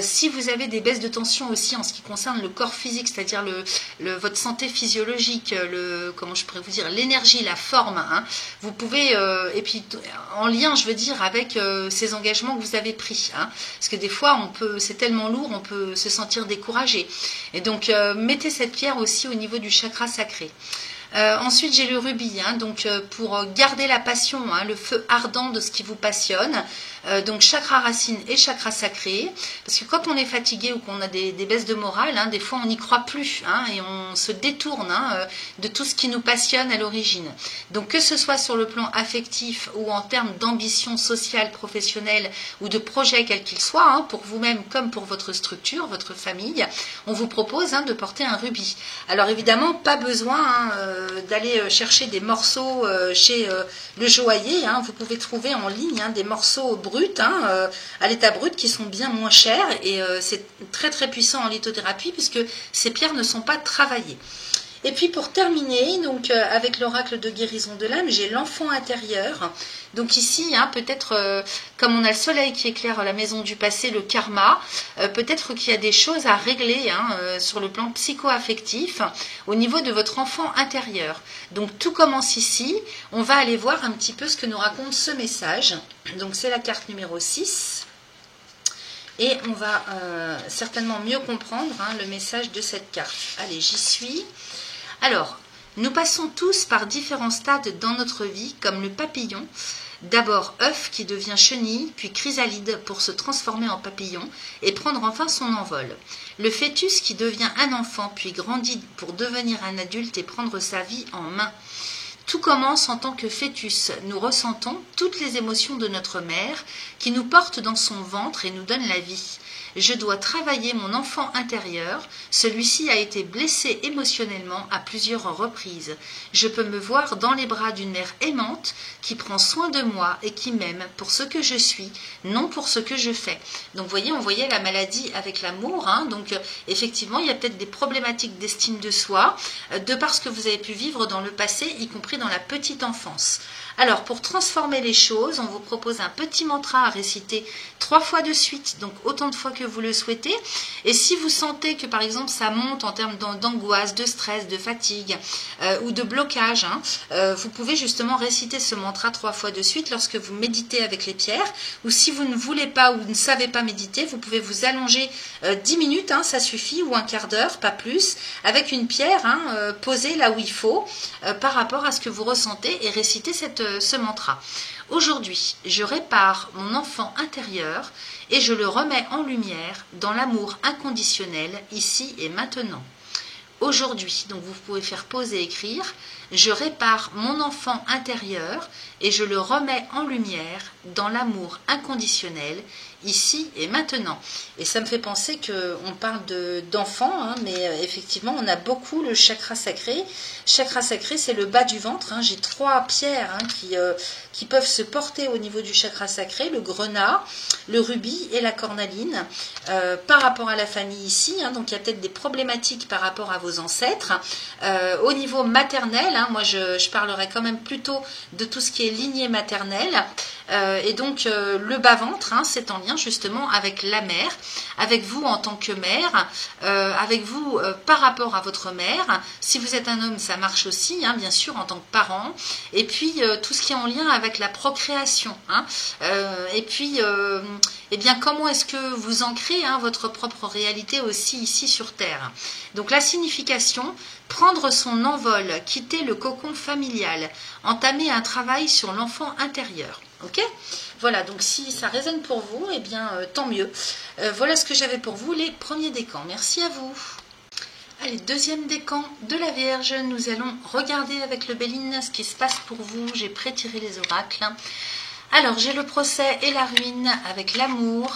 Si vous avez des baisses de tension aussi en ce qui concerne le corps physique, c'est-à-dire votre santé physiologique, comment je pourrais vous dire, l'énergie, la forme, vous pouvez, et puis en lien, je veux dire, avec ces engagements que vous avez pris. Parce que des fois, c'est tellement lourd, on peut se sentir découragé. Et donc, mettez cette pierre aussi au niveau du chakra sacré. Ensuite, j'ai le rubis, donc pour garder la passion, le feu ardent de ce qui vous passionne. Donc, chakra racine et chakra sacré. Parce que quand on est fatigué ou qu'on a des baisses de morale, des fois on n'y croit plus et on se détourne de tout ce qui nous passionne à l'origine. Donc, que ce soit sur le plan affectif ou en termes d'ambition sociale, professionnelle ou de projet quel qu'il soit, pour vous-même comme pour votre structure, votre famille, on vous propose de porter un rubis. Alors, évidemment, pas besoin d'aller chercher des morceaux chez le joaillier. Vous pouvez trouver en ligne des morceaux bruts, à l'état brut, qui sont bien moins chers et c'est très très puissant en lithothérapie puisque ces pierres ne sont pas travaillées. Et puis pour terminer, donc avec l'oracle de guérison de l'âme, j'ai l'enfant intérieur. Donc ici, peut-être comme on a le soleil qui éclaire la maison du passé, le karma, peut-être qu'il y a des choses à régler sur le plan psycho-affectif au niveau de votre enfant intérieur. Donc tout commence ici. On va aller voir un petit peu ce que nous raconte ce message. Donc c'est la carte numéro 6. Et on va certainement mieux comprendre le message de cette carte. Allez, j'y suis. Alors, nous passons tous par différents stades dans notre vie, comme le papillon. D'abord œuf qui devient chenille, puis chrysalide pour se transformer en papillon et prendre enfin son envol. Le fœtus qui devient un enfant, puis grandit pour devenir un adulte et prendre sa vie en main. Tout commence en tant que fœtus. Nous ressentons toutes les émotions de notre mère qui nous porte dans son ventre et nous donne la vie. Je dois travailler mon enfant intérieur. Celui-ci a été blessé émotionnellement à plusieurs reprises. Je peux me voir dans les bras d'une mère aimante qui prend soin de moi et qui m'aime pour ce que je suis, non pour ce que je fais. Donc vous voyez, on voyait la maladie avec l'amour. Donc effectivement, il y a peut-être des problématiques d'estime de soi, de par ce que vous avez pu vivre dans le passé, y compris dans la petite enfance. Alors, pour transformer les choses, on vous propose un petit mantra à réciter 3 fois de suite, donc autant de fois que vous le souhaitez. Et si vous sentez que, par exemple, ça monte en termes d'angoisse, de stress, de fatigue ou de blocage, vous pouvez justement réciter ce mantra 3 fois de suite lorsque vous méditez avec les pierres. Ou si vous ne voulez pas ou ne savez pas méditer, vous pouvez vous allonger 10 minutes, ça suffit, ou un quart d'heure, pas plus, avec une pierre posée là où il faut par rapport à ce que vous ressentez et réciter ce mantra. Aujourd'hui, je répare mon enfant intérieur et je le remets en lumière dans l'amour inconditionnel ici et maintenant. Aujourd'hui, donc vous pouvez faire pause et écrire, je répare mon enfant intérieur et je le remets en lumière dans l'amour inconditionnel ici et maintenant. Et ça me fait penser qu'on parle d'enfants, mais effectivement on a beaucoup le chakra sacré. Chakra sacré, c'est le bas du ventre. J'ai 3 pierres qui peuvent se porter au niveau du chakra sacré, le grenat, le rubis et la cornaline. Par rapport à la famille ici, donc il y a peut-être des problématiques par rapport à vos ancêtres. Au niveau maternel, moi je parlerai quand même plutôt de tout ce qui est lignée maternelle. Et donc le bas-ventre, hein, c'est en lien justement avec la mère, avec vous en tant que mère, avec vous par rapport à votre mère. Si vous êtes un homme, ça marche aussi, hein, bien sûr, en tant que parent. Et puis tout ce qui est en lien avec la procréation. Hein. Et puis, eh bien, comment est-ce que vous ancrez, hein, votre propre réalité aussi ici sur Terre. Donc la signification, prendre son envol, quitter le cocon familial, entamer un travail sur l'enfant intérieur. Ok ? Voilà, donc si ça résonne pour vous, eh bien tant mieux. Voilà ce que j'avais pour vous, les premiers décans. Merci à vous. Allez, deuxième décan de la Vierge, nous allons regarder avec le Béline ce qui se passe pour vous. J'ai pré-tiré les oracles. Alors, j'ai le procès et la ruine avec l'amour,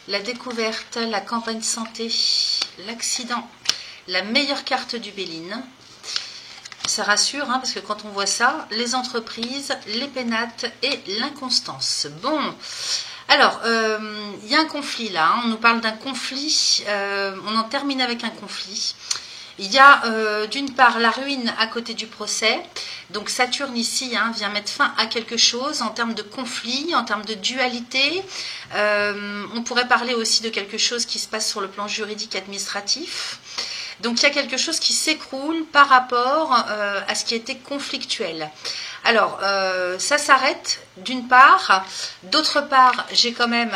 la découverte, la campagne santé, l'accident, la meilleure carte du Béline. Ça rassure, hein, parce que quand on voit ça, les entreprises, les pénates et l'inconstance. Bon, alors, il y a un conflit là, hein, on nous parle d'un conflit, on en termine avec un conflit. Il y a d'une part la ruine à côté du procès, donc Saturne ici, hein, vient mettre fin à quelque chose en termes de conflit, en termes de dualité. On pourrait parler aussi de quelque chose qui se passe sur le plan juridique administratif. Donc il y a quelque chose qui s'écroule par rapport à ce qui était conflictuel. Alors, ça s'arrête d'une part. D'autre part, j'ai quand même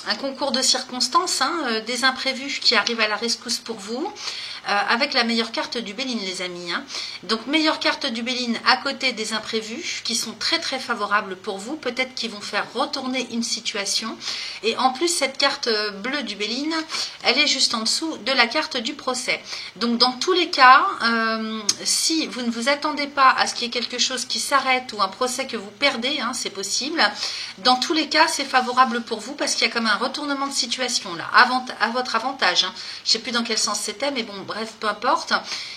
un concours de circonstances, hein, des imprévus qui arrivent à la rescousse pour vous, avec la meilleure carte du Béline, les amis. Hein. Donc, meilleure carte du Béline à côté des imprévus qui sont très très favorables pour vous, peut-être qu'ils vont faire retourner une situation. Et en plus, cette carte bleue du Béline, elle est juste en dessous de la carte du procès. Donc, dans tous les cas, si vous ne vous attendez pas à ce qu'il y ait quelque chose qui s'arrête ou un procès que vous perdez, hein, c'est possible. Dans tous les cas, c'est favorable pour vous parce qu'il y a comme un retournement de situation là, à votre avantage. Hein. Je ne sais plus dans quel sens c'était, mais bon, bref, peu importe.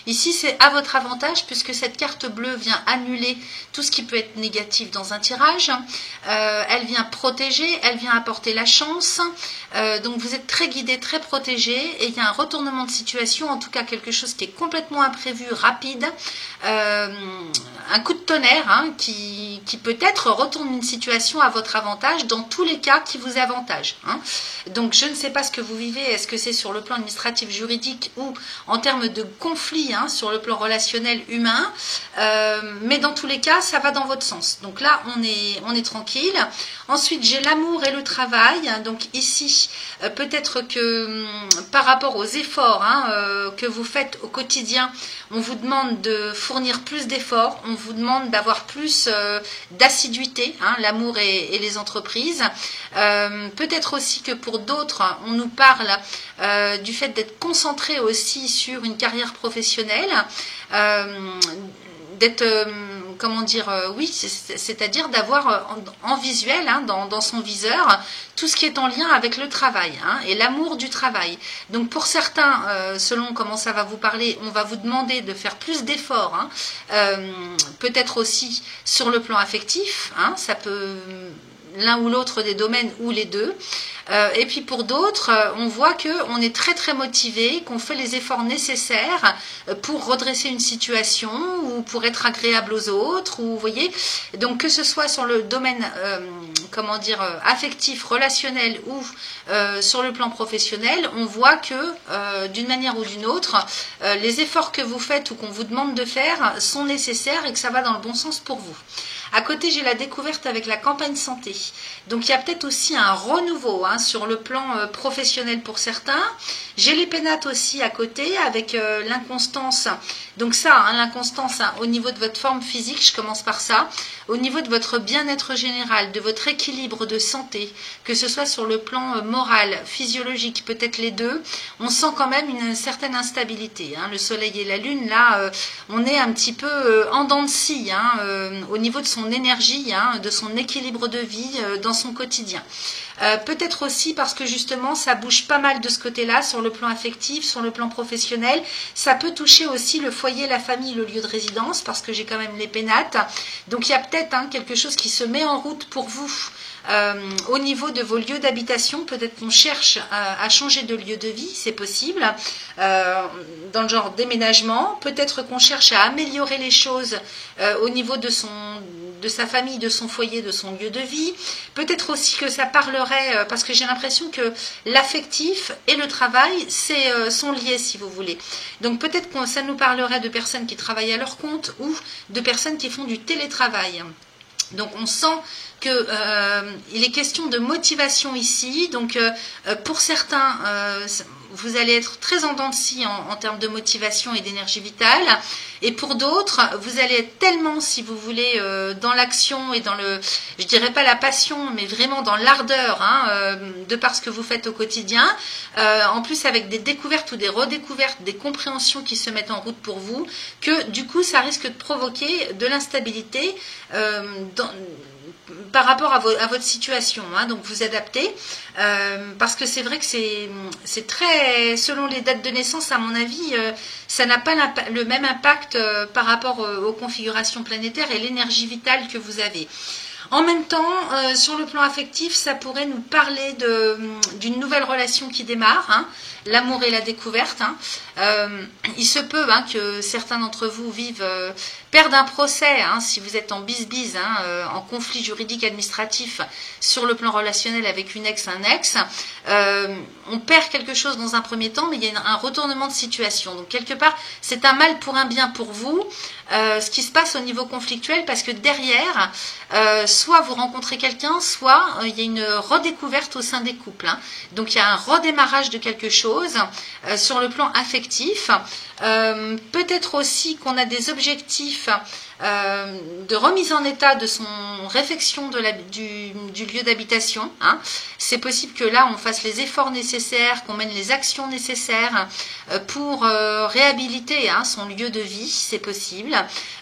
Ici, c'est à votre avantage puisque cette carte bleue vient annuler tout ce qui peut être négatif dans un tirage. Elle vient protéger, elle vient apporter la chance. Donc, vous êtes très guidé, très protégé et il y a un retournement de situation, en tout cas quelque chose qui est complètement imprévu, rapide. Un coup de tonnerre, hein, qui peut-être retourne une situation à votre avantage, dans tous les cas qui vous avantage. Hein. Donc je ne sais pas ce que vous vivez, est-ce que c'est sur le plan administratif, juridique ou en termes de conflit, hein, sur le plan relationnel, humain, mais dans tous les cas ça va dans votre sens. Donc là on est tranquille. Ensuite j'ai l'amour et le travail, donc ici peut-être que par rapport aux efforts, hein, que vous faites au quotidien, on vous demande de fournir plus d'efforts, on vous demande d'avoir plus d'assiduité, hein, l'amour et les entreprises. Peut-être aussi que pour d'autres, on nous parle du fait d'être concentré aussi sur une carrière professionnelle, d'être, comment dire, oui, c'est-à-dire d'avoir en visuel, hein, dans son viseur, tout ce qui est en lien avec le travail, hein, et l'amour du travail. Donc pour certains, selon comment ça va vous parler, on va vous demander de faire plus d'efforts, hein, peut-être aussi sur le plan affectif, hein, ça peut l'un ou l'autre des domaines ou les deux. Et puis pour d'autres, on voit qu'on est très très motivé, qu'on fait les efforts nécessaires pour redresser une situation ou pour être agréable aux autres, ou vous voyez. Donc que ce soit sur le domaine, comment dire, affectif, relationnel ou sur le plan professionnel, on voit que d'une manière ou d'une autre, les efforts que vous faites ou qu'on vous demande de faire sont nécessaires et que ça va dans le bon sens pour vous. À côté, j'ai la découverte avec la campagne santé. Donc, il y a peut-être aussi un renouveau, hein, sur le plan professionnel pour certains. J'ai les pénates aussi à côté avec l'inconstance. Donc ça, hein, l'inconstance, hein, au niveau de votre forme physique, je commence par ça. Au niveau de votre bien-être général, de votre équilibre de santé, que ce soit sur le plan moral, physiologique, peut-être les deux, on sent quand même une certaine instabilité. Hein. Le soleil et la lune, là, on est un petit peu en dents de scie, hein, au niveau de son énergie, hein, de son équilibre de vie dans son quotidien. Peut-être aussi parce que justement ça bouge pas mal de ce côté-là, sur le plan affectif, sur le plan professionnel. Ça peut toucher aussi le foyer, la famille, le lieu de résidence, parce que j'ai quand même les pénates. Donc il y a peut-être quelque chose qui se met en route pour vous. Au niveau de vos lieux d'habitation, peut-être qu'on cherche à changer de lieu de vie, c'est possible, dans le genre déménagement. Peut-être qu'on cherche à améliorer les choses au niveau de sa famille, de son foyer, de son lieu de vie. Peut-être aussi que ça parlerait, parce que j'ai l'impression que l'affectif et le travail sont liés, si vous voulez. Donc peut-être que ça nous parlerait de personnes qui travaillent à leur compte ou de personnes qui font du télétravail. Donc on sent qu'il est question de motivation ici. Donc pour certains, vous allez être très en dents de scie en termes de motivation et d'énergie vitale. Et pour d'autres, vous allez être tellement, si vous voulez, dans l'action et dans je dirais pas la passion, mais vraiment dans l'ardeur, de par ce que vous faites au quotidien. En plus avec des découvertes ou des redécouvertes, des compréhensions qui se mettent en route pour vous, que du coup ça risque de provoquer de l'instabilité par rapport à votre situation, donc vous adaptez, parce que c'est vrai que c'est très, selon les dates de naissance, à mon avis, ça n'a pas le même impact par rapport aux configurations planétaires et l'énergie vitale que vous avez. En même temps, sur le plan affectif, ça pourrait nous parler d'une nouvelle relation qui démarre, l'amour et la découverte. Il se peut que certains d'entre vous perdent un procès, si vous êtes en bis-bis, en conflit juridique administratif sur le plan relationnel avec une ex, un ex. On perd quelque chose dans un premier temps, mais il y a un retournement de situation. Donc quelque part, c'est un mal pour un bien pour vous, ce qui se passe au niveau conflictuel, parce que derrière, soit vous rencontrez quelqu'un, soit il y a une redécouverte au sein des couples. Donc il y a un redémarrage de quelque chose sur le plan affectif. Peut-être aussi qu'on a des objectifs de remise en état de son réfection du lieu d'habitation. C'est possible que là on fasse les efforts nécessaires, qu'on mène les actions nécessaires pour réhabiliter son lieu de vie, c'est possible.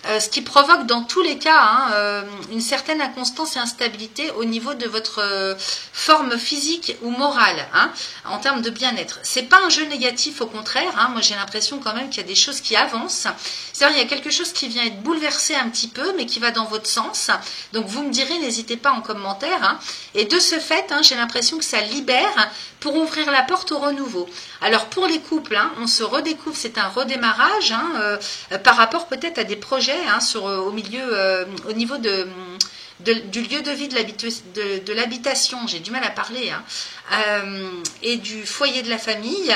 Ce qui provoque dans tous les cas une certaine inconstance et instabilité au niveau de votre forme physique ou morale, en termes de bien-être. C'est pas un jeu négatif, au contraire. Moi j'ai l'impression quand même qu'il y a des choses qui avancent. C'est-à-dire il y a quelque chose qui vient être bouleversé un petit peu, mais qui va dans votre sens. Donc vous me direz, n'hésitez pas en commentaire. Et de ce fait, j'ai l'impression que ça libère pour ouvrir la porte au renouveau. Alors pour les couples, on se redécouvre, c'est un redémarrage par rapport peut-être à des projets au niveau du lieu de vie, de l'habitation, j'ai du mal à parler, et du foyer de la famille.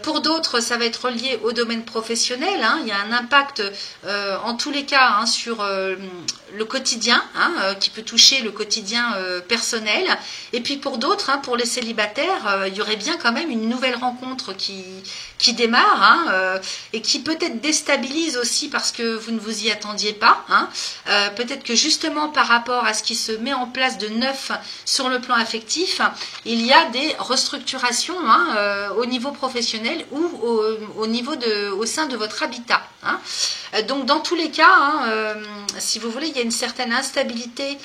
Pour d'autres, ça va être lié au domaine professionnel. Il y a un impact en tous les cas sur le quotidien, qui peut toucher le quotidien personnel. Et puis pour d'autres, pour les célibataires, il y aurait bien quand même une nouvelle rencontre qui démarre, et qui peut-être déstabilise aussi parce que vous ne vous y attendiez pas. Peut-être que justement par rapport à ce qui se met en place de neuf sur le plan affectif, il y a des restructurations au niveau professionnel ou au sein de votre habitat. Donc dans tous les cas, si vous voulez, il y a une certaine instabilité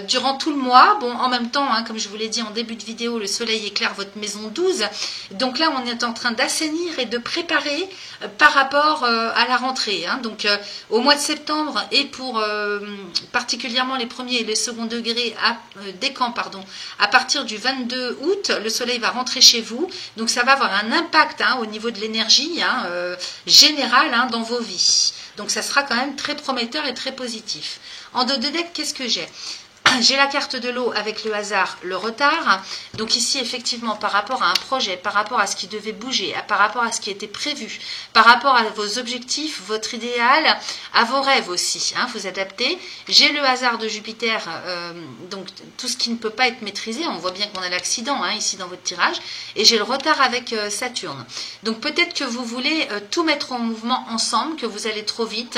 durant tout le mois. Bon, en même temps, comme je vous l'ai dit en début de vidéo, le soleil éclaire votre maison 12. Donc là, on est en train d'assainir et de préparer par rapport à la rentrée. Donc au mois de septembre et pour particulièrement les premiers et les seconds degrés décans, à partir du 22 août, le soleil va rentrer chez vous. Donc ça va avoir un impact au niveau de l'énergie générale dans vos vies. Donc ça sera quand même très prometteur et très positif. En dos de deck, qu'est-ce que j'ai ? J'ai la carte de l'eau avec le hasard, le retard. Donc ici, effectivement, par rapport à un projet, par rapport à ce qui devait bouger, par rapport à ce qui était prévu, par rapport à vos objectifs, votre idéal, à vos rêves aussi, vous adaptez. J'ai le hasard de Jupiter, donc tout ce qui ne peut pas être maîtrisé. On voit bien qu'on a l'accident ici dans votre tirage. Et j'ai le retard avec Saturne. Donc peut-être que vous voulez tout mettre en mouvement ensemble, que vous allez trop vite,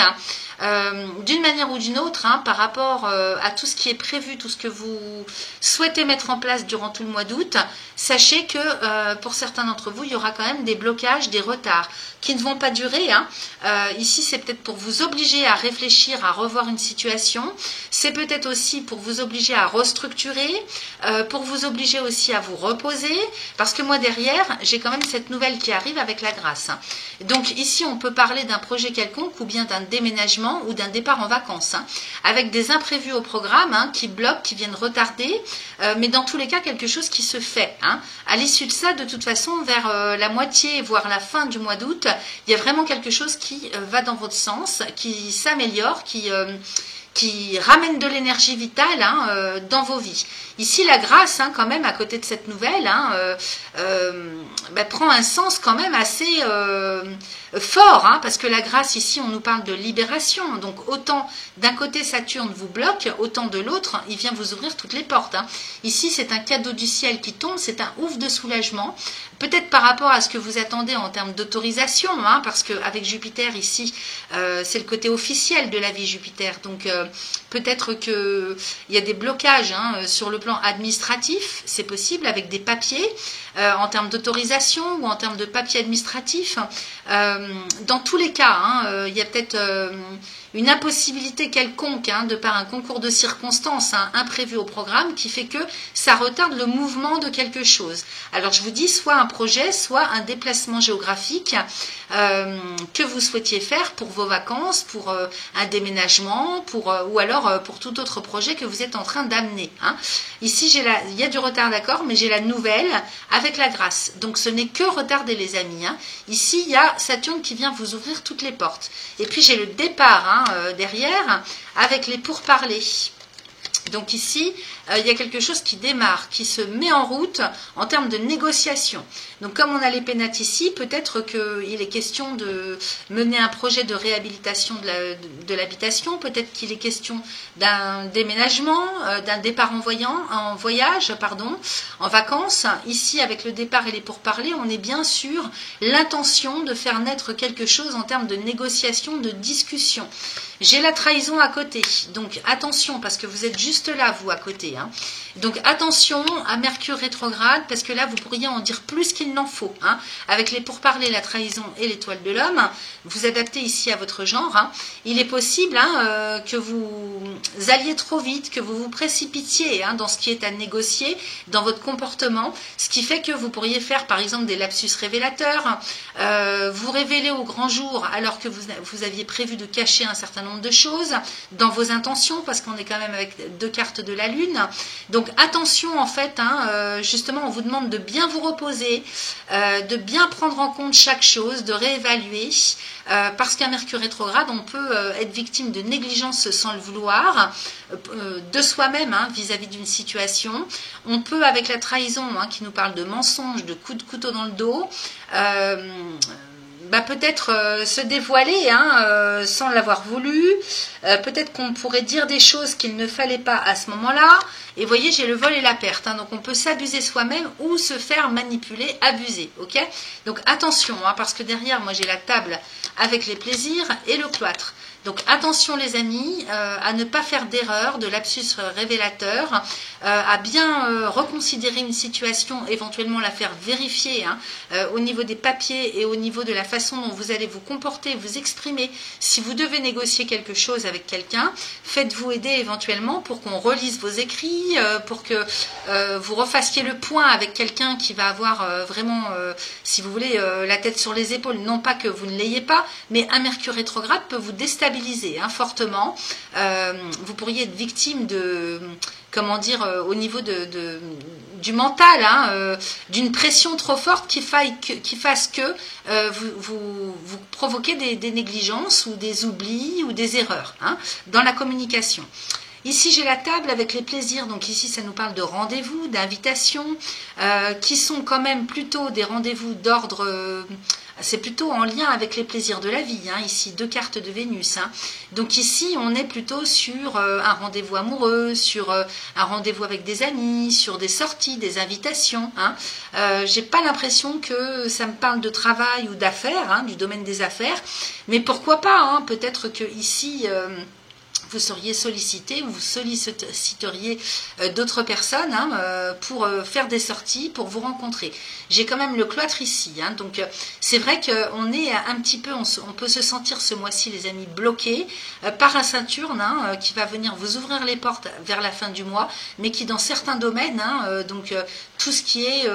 d'une manière ou d'une autre, par rapport à tout ce qui est prévu prévu, tout ce que vous souhaitez mettre en place durant tout le mois d'août, sachez que pour certains d'entre vous, il y aura quand même des blocages, des retards qui ne vont pas durer. Hein. Ici, c'est peut-être pour vous obliger à réfléchir, à revoir une situation. C'est peut-être aussi pour vous obliger à restructurer, pour vous obliger aussi à vous reposer, parce que moi derrière, j'ai quand même cette nouvelle qui arrive avec la grâce. Hein. Donc ici, on peut parler d'un projet quelconque ou bien d'un déménagement ou d'un départ en vacances, hein, avec des imprévus au programme hein, qui bloquent, qui viennent retarder, mais dans tous les cas, quelque chose qui se fait. Hein. À l'issue de ça, de toute façon, vers la moitié, voire la fin du mois d'août, il y a vraiment quelque chose qui va dans votre sens, qui s'améliore, qui ramène de l'énergie vitale hein, dans vos vies. Ici, la grâce, hein, quand même, à côté de cette nouvelle, hein, prend un sens quand même assez fort, hein, parce que la grâce, ici, on nous parle de libération. Donc, autant d'un côté, Saturne vous bloque, autant de l'autre, il vient vous ouvrir toutes les portes. Hein. Ici, c'est un cadeau du ciel qui tombe, c'est un ouf de soulagement. Peut-être par rapport à ce que vous attendez en termes d'autorisation, hein, parce qu'avec Jupiter ici, c'est le côté officiel de la vie Jupiter. Donc peut-être qu'il y a des blocages hein, sur le plan administratif, c'est possible, avec des papiers, en termes d'autorisation ou en termes de papiers administratifs. Dans tous les cas, hein, il y a peut-être une impossibilité quelconque hein, de par un concours de circonstances hein, imprévu au programme qui fait que ça retarde le mouvement de quelque chose. Alors je vous dis soit un projet, soit un déplacement géographique que vous souhaitiez faire pour vos vacances, pour un déménagement, ou alors pour tout autre projet que vous êtes en train d'amener. Hein. Ici, il y a du retard, d'accord, mais j'ai la nouvelle avec la grâce. Donc ce n'est que retarder les amis. Hein. Ici, il y a Saturne qui vient vous ouvrir toutes les portes. Et puis j'ai le départ hein, derrière avec les pourparlers. Donc ici, il y a quelque chose qui démarre, qui se met en route en termes de négociation. Donc comme on a les pénates ici, peut-être qu'il est question de mener un projet de réhabilitation de l'habitation, peut-être qu'il est question d'un déménagement, d'un départ en voyage, en vacances. Ici, avec le départ et les pourparlers, on est bien sur l'intention de faire naître quelque chose en termes de négociation, de discussion. J'ai la trahison à côté, donc attention, parce que vous êtes juste là, vous, à côté. Hein. Donc attention à Mercure rétrograde, parce que là, vous pourriez en dire plus qu'il n'en faut. Hein. Avec les pourparlers, la trahison et l'étoile de l'homme, vous adaptez ici à votre genre. Hein. Il est possible hein, que vous alliez trop vite, que vous vous précipitiez hein, dans ce qui est à négocier, dans votre comportement, ce qui fait que vous pourriez faire, par exemple, des lapsus révélateurs, vous révéler au grand jour, alors que vous aviez prévu de cacher un certain nombre de choses dans vos intentions, parce qu'on est quand même avec 2 cartes de la Lune. Donc attention en fait, hein, justement on vous demande de bien vous reposer, de bien prendre en compte chaque chose, de réévaluer, parce qu'un Mercure rétrograde, on peut être victime de négligence sans le vouloir, de soi-même hein, vis-à-vis d'une situation. On peut, avec la trahison hein, qui nous parle de mensonges, de coups de couteau dans le dos, peut-être se dévoiler hein, sans l'avoir voulu. Peut-être qu'on pourrait dire des choses qu'il ne fallait pas à ce moment-là. Et vous voyez, j'ai le vol et la perte. Hein, donc on peut s'abuser soi-même ou se faire manipuler, abuser. Ok. Donc attention, hein, parce que derrière, moi j'ai la table avec les plaisirs et le cloître. Donc attention les amis, à ne pas faire d'erreur, de lapsus révélateur, à bien reconsidérer une situation, éventuellement la faire vérifier hein, au niveau des papiers et au niveau de la façon dont vous allez vous comporter, vous exprimer. Si vous devez négocier quelque chose avec quelqu'un, faites-vous aider éventuellement pour qu'on relise vos écrits, pour que vous refassiez le point avec quelqu'un qui va avoir vraiment, si vous voulez, la tête sur les épaules. Non pas que vous ne l'ayez pas, mais un Mercure rétrograde peut vous déstabiliser hein, fortement. Vous pourriez être victime de, comment dire, au niveau du mental, hein, d'une pression trop forte qui fasse que vous provoquez des négligences ou des oublis ou des erreurs hein, dans la communication. Ici, j'ai la table avec les plaisirs. Donc ici, ça nous parle de rendez-vous, d'invitations, qui sont quand même plutôt des rendez-vous d'ordre... c'est plutôt en lien avec les plaisirs de la vie. Hein, ici, 2 cartes de Vénus. Hein. Donc ici, on est plutôt sur un rendez-vous amoureux, sur un rendez-vous avec des amis, sur des sorties, des invitations. Hein. J'ai pas l'impression que ça me parle de travail ou d'affaires, hein, du domaine des affaires. Mais pourquoi pas hein, peut-être que ici... vous seriez sollicité ou vous solliciteriez d'autres personnes pour faire des sorties, pour vous rencontrer. J'ai quand même le cloître ici, donc c'est vrai qu'on est un petit peu, on peut se sentir ce mois-ci, les amis, bloqué par un Saturne qui va venir vous ouvrir les portes vers la fin du mois, mais qui dans certains domaines, donc tout ce qui est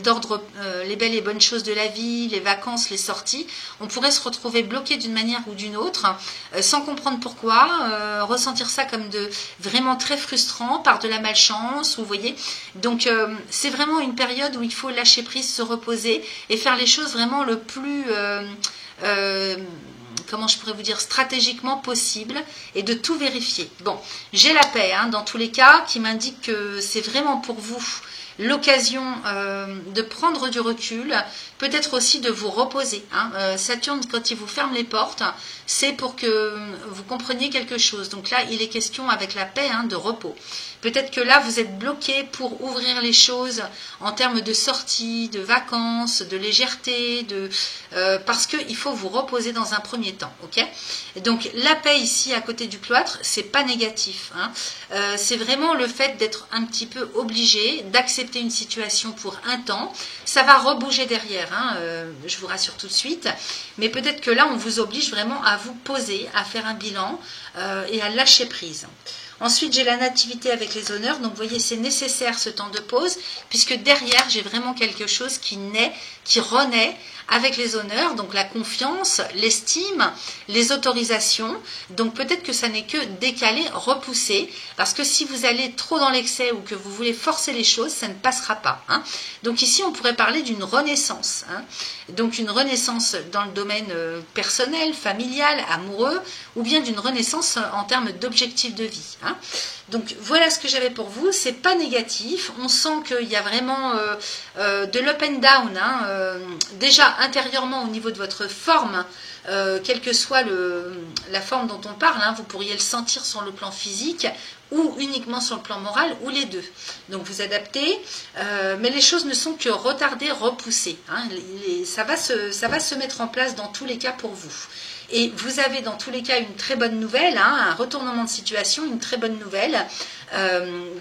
d'ordre les belles et bonnes choses de la vie, les vacances, les sorties, on pourrait se retrouver bloqué d'une manière ou d'une autre, sans comprendre pourquoi, ressentir ça comme de vraiment très frustrant, par de la malchance, vous voyez. Donc c'est vraiment une période où il faut lâcher prise, se reposer et faire les choses vraiment le plus comment je pourrais vous dire, stratégiquement possible, et de tout vérifier. Bon, j'ai la paix dans tous les cas, qui m'indique que c'est vraiment pour vous l'occasion de prendre du recul, peut-être aussi de vous reposer. Saturne, quand il vous ferme les portes, c'est pour que vous compreniez quelque chose. Donc là, il est question avec la paix de repos. Peut-être que là, vous êtes bloqué pour ouvrir les choses en termes de sortie, de vacances, de légèreté, parce qu'il faut vous reposer dans un premier temps. Ok ? Donc la paix ici, à côté du cloître, c'est pas négatif. C'est vraiment le fait d'être un petit peu obligé d'accepter une situation pour un temps. Ça va rebouger derrière, je vous rassure tout de suite. Mais peut-être que là, on vous oblige vraiment à vous poser, à faire un bilan et à lâcher prise. Ensuite, j'ai la nativité avec les honneurs. Donc, vous voyez, c'est nécessaire ce temps de pause, puisque derrière, j'ai vraiment quelque chose qui naît, qui renaît avec les honneurs. Donc, la confiance, l'estime, les autorisations. Donc, peut-être que ça n'est que décalé, repoussé, parce que si vous allez trop dans l'excès ou que vous voulez forcer les choses, ça ne passera pas. Donc, ici, on pourrait parler d'une renaissance. Donc, une renaissance dans le domaine personnel, familial, amoureux, ou bien d'une renaissance en termes d'objectifs de vie. Donc voilà ce que j'avais pour vous, c'est pas négatif, on sent qu'il y a vraiment de l'up and down, déjà intérieurement au niveau de votre forme, quelle que soit la forme dont on parle, vous pourriez le sentir sur le plan physique ou uniquement sur le plan moral, ou les deux. Donc vous adaptez, mais les choses ne sont que retardées, repoussées. Ça va se mettre en place dans tous les cas pour vous. Et vous avez dans tous les cas une très bonne nouvelle, un retournement de situation, une très bonne nouvelle.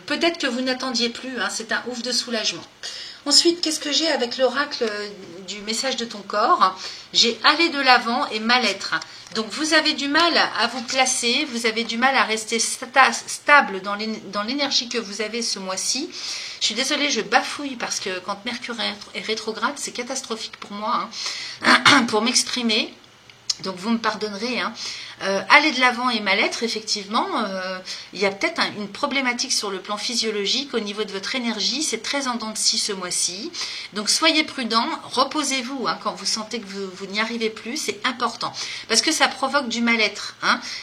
Peut-être que vous n'attendiez plus, c'est un ouf de soulagement. Ensuite, qu'est-ce que j'ai avec l'oracle du message de ton corps? J'ai aller de l'avant et mal-être. Donc vous avez du mal à vous placer, vous avez du mal à rester stable dans l'énergie que vous avez ce mois-ci. Je suis désolée, je bafouille parce que quand Mercure est rétrograde, c'est catastrophique pour moi, pour m'exprimer. Donc vous me pardonnerez, aller de l'avant et mal-être, effectivement, il y a peut-être une problématique sur le plan physiologique au niveau de votre énergie, c'est très en dents de scie ce mois-ci, donc soyez prudents, reposez-vous quand vous sentez que vous n'y arrivez plus, c'est important, parce que ça provoque du mal-être,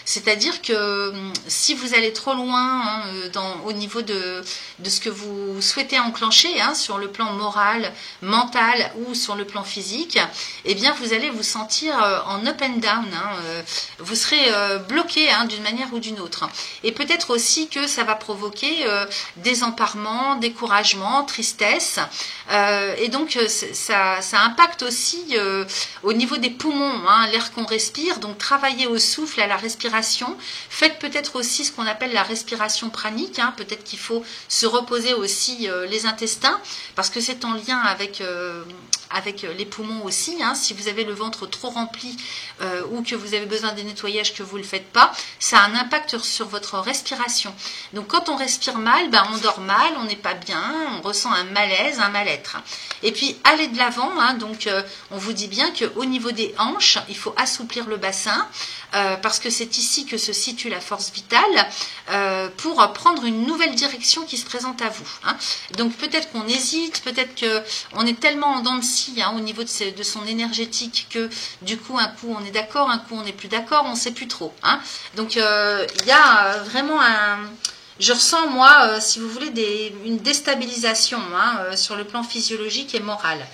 c'est-à-dire que si vous allez trop loin au niveau de ce que vous souhaitez enclencher, sur le plan moral, mental ou sur le plan physique, eh bien vous allez vous sentir en up and down, vous serez bloqué d'une manière ou d'une autre. Et peut-être aussi que ça va provoquer désemparement, découragement, tristesse. Et donc ça impacte aussi au niveau des poumons, l'air qu'on respire. Donc travaillez au souffle, à la respiration. Faites peut-être aussi ce qu'on appelle la respiration pranique. Peut-être qu'il faut se reposer aussi les intestins, parce que c'est en lien avec les poumons aussi. Si vous avez le ventre trop rempli ou que vous avez besoin de nettoyage, que vous ne le faites pas, ça a un impact sur votre respiration. Donc quand on respire mal, on dort mal, on n'est pas bien, on ressent un malaise, un mal-être. Et puis aller de l'avant, donc on vous dit bien qu'au niveau des hanches, il faut assouplir le bassin, parce que c'est ici que se situe la force vitale, pour prendre une nouvelle direction qui se présente à vous. Donc peut-être qu'on hésite, peut-être qu'on est tellement en dents de scie au niveau de son énergétique que du coup un coup on est d'accord, un coup on n'est plus d'accord, on ne sait plus trop. Donc il y a vraiment je ressens moi, si vous voulez, une déstabilisation sur le plan physiologique et moral.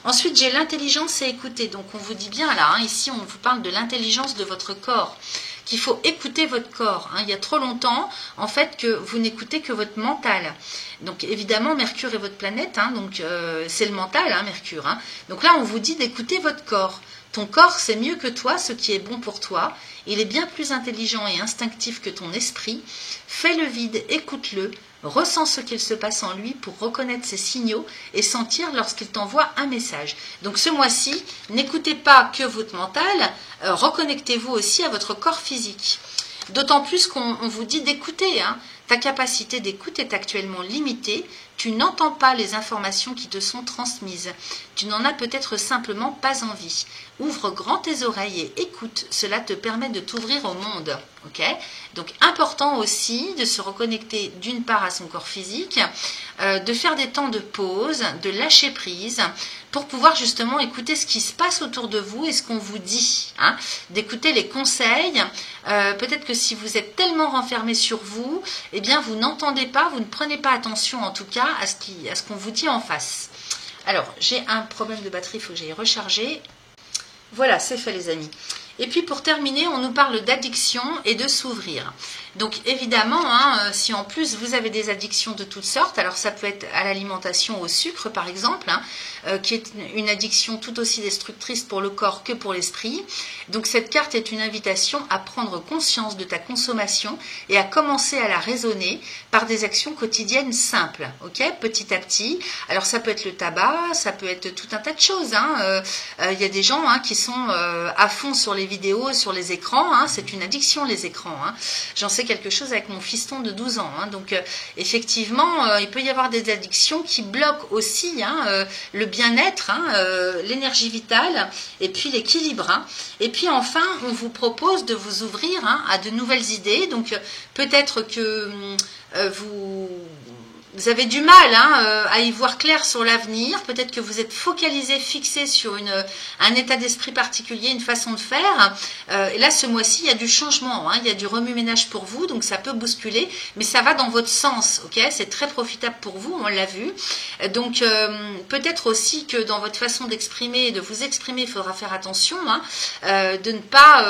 Ensuite, j'ai l'intelligence et écouter. Donc, on vous dit bien là, ici, on vous parle de l'intelligence de votre corps, qu'il faut écouter votre corps. Il y a trop longtemps, en fait, que vous n'écoutez que votre mental. Donc, évidemment, Mercure est votre planète, donc c'est le mental, Mercure. Donc là, on vous dit d'écouter votre corps. Ton corps sait mieux que toi ce qui est bon pour toi. Il est bien plus intelligent et instinctif que ton esprit. Fais le vide, écoute-le, ressens ce qu'il se passe en lui pour reconnaître ses signaux et sentir lorsqu'il t'envoie un message. Donc ce mois-ci, n'écoutez pas que votre mental, reconnectez-vous aussi à votre corps physique. D'autant plus qu'on vous dit d'écouter. Ta capacité d'écoute est actuellement limitée. Tu n'entends pas les informations qui te sont transmises. Tu n'en as peut-être simplement pas envie. Ouvre grand tes oreilles et écoute. Cela te permet de t'ouvrir au monde. Okay, donc important aussi de se reconnecter d'une part à son corps physique, de faire des temps de pause, de lâcher prise pour pouvoir justement écouter ce qui se passe autour de vous et ce qu'on vous dit, d'écouter les conseils. Peut-être que si vous êtes tellement renfermé sur vous, eh bien vous n'entendez pas, vous ne prenez pas attention en tout cas à ce qu'on vous dit en face. Alors j'ai un problème de batterie, il faut que j'aille recharger. Voilà, c'est fait les amis. Et puis pour terminer, on nous parle d'addiction et de s'ouvrir. Donc évidemment, si en plus vous avez des addictions de toutes sortes, alors ça peut être à l'alimentation, au sucre par exemple, qui est une addiction tout aussi destructrice pour le corps que pour l'esprit. Donc cette carte est une invitation à prendre conscience de ta consommation et à commencer à la raisonner par des actions quotidiennes simples, petit à petit. Alors ça peut être le tabac, ça peut être tout un tas de choses. Il y a des gens qui sont à fond sur les vidéos, sur les écrans. C'est une addiction les écrans. J'en sais quelque chose avec mon fiston de 12 ans. Donc effectivement, il peut y avoir des addictions qui bloquent aussi le bien-être, l'énergie vitale et puis l'équilibre. Et puis enfin, on vous propose de vous ouvrir à de nouvelles idées. Donc peut-être que vous avez du mal à y voir clair sur l'avenir. Peut-être que vous êtes focalisé, fixé sur un état d'esprit particulier, une façon de faire. Et là, ce mois-ci, il y a du changement. Il y a du remue-ménage pour vous, donc ça peut bousculer. Mais ça va dans votre sens. C'est très profitable pour vous, on l'a vu. Donc, peut-être aussi que dans votre façon d'exprimer et de vous exprimer, il faudra faire attention de ne pas,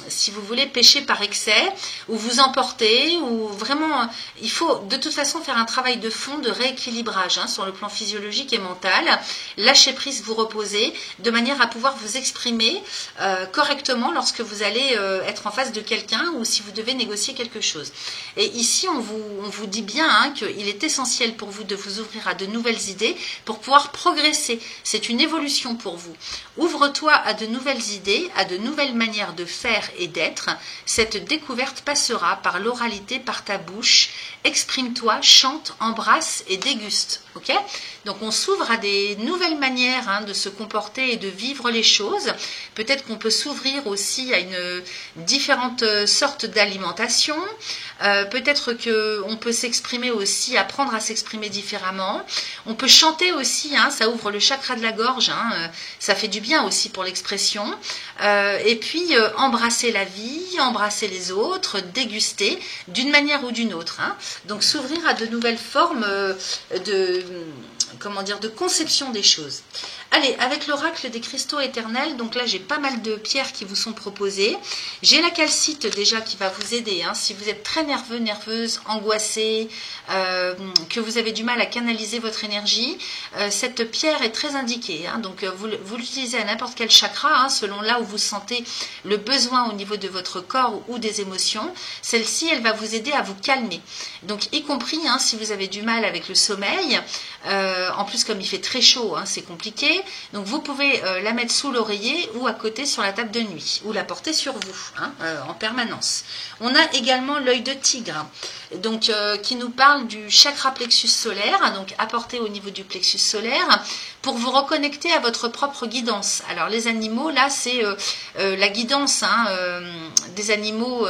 si vous voulez, pécher par excès ou vous emporter. Ou vraiment, il faut de toute façon faire un travail de fond, de rééquilibrage sur le plan physiologique et mental, lâcher prise, vous reposer, de manière à pouvoir vous exprimer correctement lorsque vous allez être en face de quelqu'un ou si vous devez négocier quelque chose. Et ici, on vous dit bien qu'il est essentiel pour vous de vous ouvrir à de nouvelles idées pour pouvoir progresser. C'est une évolution pour vous. Ouvre-toi à de nouvelles idées, à de nouvelles manières de faire et d'être. Cette découverte passera par l'oralité, par ta bouche. Exprime-toi, chante, embrasse et déguste. Donc on s'ouvre à des nouvelles manières de se comporter et de vivre les choses. Peut-être qu'on peut s'ouvrir aussi à une différente sorte d'alimentation. Peut-être qu'on peut s'exprimer aussi, apprendre à s'exprimer différemment. On peut chanter aussi, ça ouvre le chakra de la gorge, ça fait du bien aussi pour l'expression. Et puis embrasser la vie, embrasser les autres, déguster d'une manière ou d'une autre. Donc s'ouvrir à de nouvelles formes de conception des choses. Allez, avec l'oracle des cristaux éternels, donc là j'ai pas mal de pierres qui vous sont proposées. J'ai la calcite déjà qui va vous aider, si vous êtes très nerveux, nerveuse, angoissé, que vous avez du mal à canaliser votre énergie, cette pierre est très indiquée. Donc vous l'utilisez à n'importe quel chakra, selon là où vous sentez le besoin au niveau de votre corps ou des émotions. Celle-ci, elle va vous aider à vous calmer. Donc y compris si vous avez du mal avec le sommeil, en plus comme il fait très chaud, c'est compliqué. Donc vous pouvez la mettre sous l'oreiller ou à côté sur la table de nuit ou la porter sur vous en permanence. On a également l'œil de tigre, donc qui nous parle du chakra plexus solaire, donc apporté au niveau du plexus solaire pour vous reconnecter à votre propre guidance. Alors les animaux, là c'est la guidance des animaux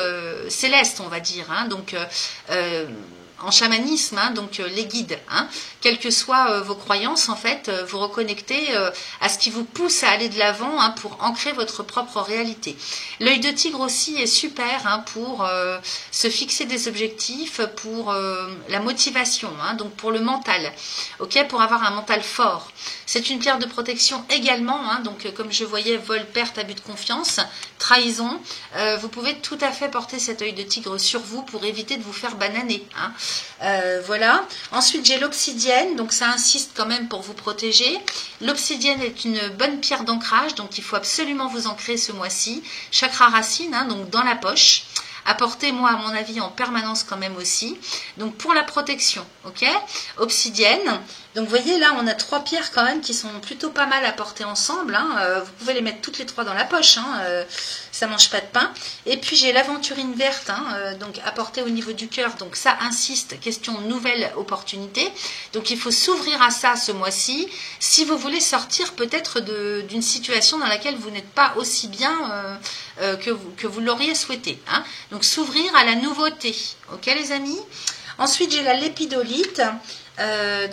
célestes, on va dire. Donc en chamanisme, donc les guides, quelles que soient vos croyances, en fait, vous reconnectez à ce qui vous pousse à aller de l'avant pour ancrer votre propre réalité. L'œil de tigre aussi est super pour se fixer des objectifs, pour la motivation, donc pour le mental, pour avoir un mental fort. C'est une pierre de protection également, donc comme je voyais, vol, perte, abus de confiance, trahison. Vous pouvez tout à fait porter cet œil de tigre sur vous pour éviter de vous faire bananer. Voilà. Ensuite, j'ai l'obsidienne, donc ça insiste quand même pour vous protéger. L'obsidienne est une bonne pierre d'ancrage, donc il faut absolument vous ancrer ce mois-ci. Chakra racine, hein, donc dans la poche. Apportez, moi, à mon avis, en permanence quand même aussi. Donc, pour la protection, ok? Obsidienne. Donc, vous voyez, là, on a 3 pierres quand même qui sont plutôt pas mal à porter ensemble. Hein. Vous pouvez les mettre toutes les 3 dans la poche. Hein. Ça mange pas de pain. Et puis, j'ai l'aventurine verte, hein, donc apportée au niveau du cœur. Donc, ça insiste, question nouvelle opportunité. Donc, il faut s'ouvrir à ça ce mois-ci. Si vous voulez sortir peut-être d'une situation dans laquelle vous n'êtes pas aussi bien que vous l'auriez souhaité. Hein. Donc, s'ouvrir à la nouveauté. Ok, les amis? Ensuite, j'ai la lépidolite.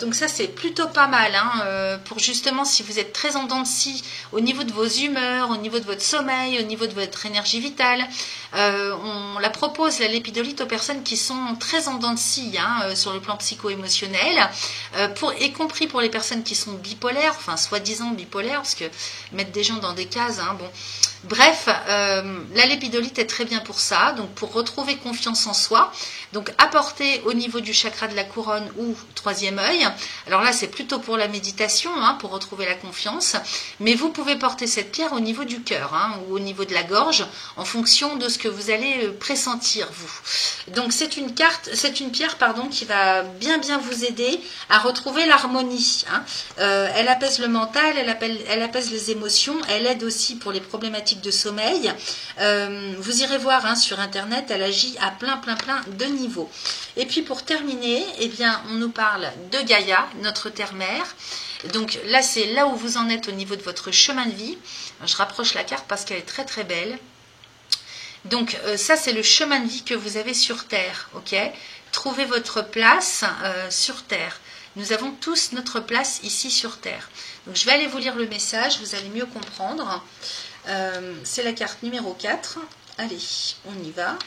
Donc ça c'est plutôt pas mal hein, pour justement si vous êtes très en dents de scie au niveau de vos humeurs, au niveau de votre sommeil, au niveau de votre énergie vitale. On la propose la lépidolite aux personnes qui sont très en dents de scie hein, sur le plan psycho-émotionnel, y compris pour les personnes qui sont bipolaires, enfin soi-disant bipolaires, parce que mettre des gens dans des cases, hein, bon. Bref, la lépidolite est très bien pour ça, donc pour retrouver confiance en soi. Donc apporter au niveau du chakra de la couronne ou troisième œil. Alors là, c'est plutôt pour la méditation, hein, pour retrouver la confiance. Mais vous pouvez porter cette pierre au niveau du cœur hein, ou au niveau de la gorge, en fonction de ce que vous allez pressentir, vous. Donc c'est une pierre, pardon, qui va bien vous aider à retrouver l'harmonie. Hein. Elle apaise le mental, elle apaise les émotions, elle aide aussi pour les problématiques de sommeil. Vous irez voir hein, sur internet, elle agit à plein de niveaux. Et puis pour terminer, eh bien, on nous parle de Gaïa, notre terre-mère. Donc là, c'est là où vous en êtes au niveau de votre chemin de vie. Je rapproche la carte parce qu'elle est très belle. Donc ça, c'est le chemin de vie que vous avez sur Terre. Ok, trouvez votre place sur Terre. Nous avons tous notre place ici sur Terre. Donc je vais aller vous lire le message, vous allez mieux comprendre. C'est la carte numéro 4. Allez, on y va.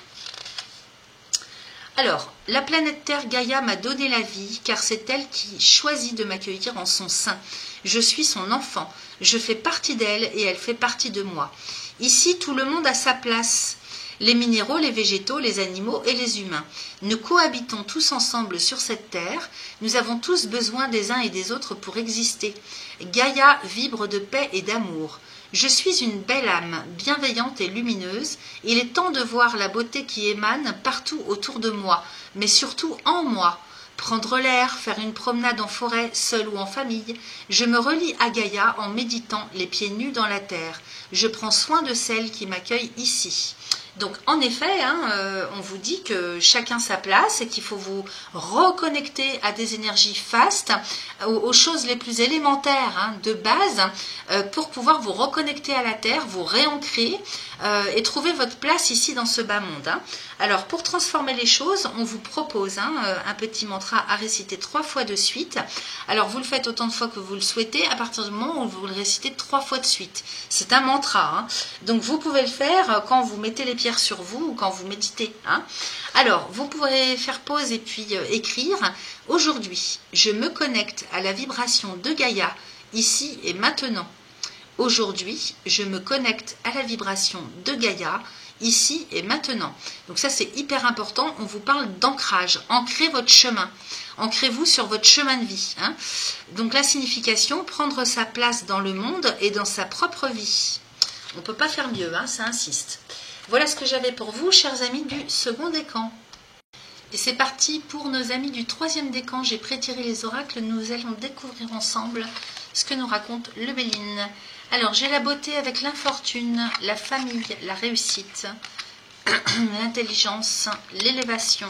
Alors, la planète Terre Gaïa m'a donné la vie, car c'est elle qui choisit de m'accueillir en son sein. Je suis son enfant, je fais partie d'elle et elle fait partie de moi. Ici, tout le monde a sa place. Les minéraux, les végétaux, les animaux et les humains. Nous cohabitons tous ensemble sur cette terre. Nous avons tous besoin des uns et des autres pour exister. Gaïa vibre de paix et d'amour. Je suis une belle âme, bienveillante et lumineuse. Il est temps de voir la beauté qui émane partout autour de moi, mais surtout en moi. Prendre l'air, faire une promenade en forêt, seul ou en famille. Je me relie à Gaïa en méditant les pieds nus dans la terre. Je prends soin de celle qui m'accueille ici. Donc en effet, hein, on vous dit que chacun sa place et qu'il faut vous reconnecter à des énergies fastes, aux choses les plus élémentaires hein, de base, pour pouvoir vous reconnecter à la terre, vous réancrer et trouver votre place ici dans ce bas monde. Hein. Alors pour transformer les choses, on vous propose hein, un petit mantra à réciter 3 fois de suite. Alors vous le faites autant de fois que vous le souhaitez, à partir du moment où vous le récitez 3 fois de suite. C'est un mantra, hein. Donc vous pouvez le faire quand vous mettez les pierres sur vous ou quand vous méditez. Hein. Alors vous pourrez faire pause et puis écrire. Aujourd'hui, je me connecte à la vibration de Gaïa, ici et maintenant. Aujourd'hui, je me connecte à la vibration de Gaïa, ici et maintenant. Donc ça, c'est hyper important. On vous parle d'ancrage. Ancrez votre chemin. Ancrez-vous sur votre chemin de vie. Hein. Donc la signification, prendre sa place dans le monde et dans sa propre vie. On ne peut pas faire mieux, hein, ça insiste. Voilà ce que j'avais pour vous, chers amis du second décan. Et c'est parti pour nos amis du troisième décan. J'ai prétiré les oracles. Nous allons découvrir ensemble ce que nous raconte le Béline. Alors, j'ai la beauté avec l'infortune, la famille, la réussite, l'intelligence, l'élévation,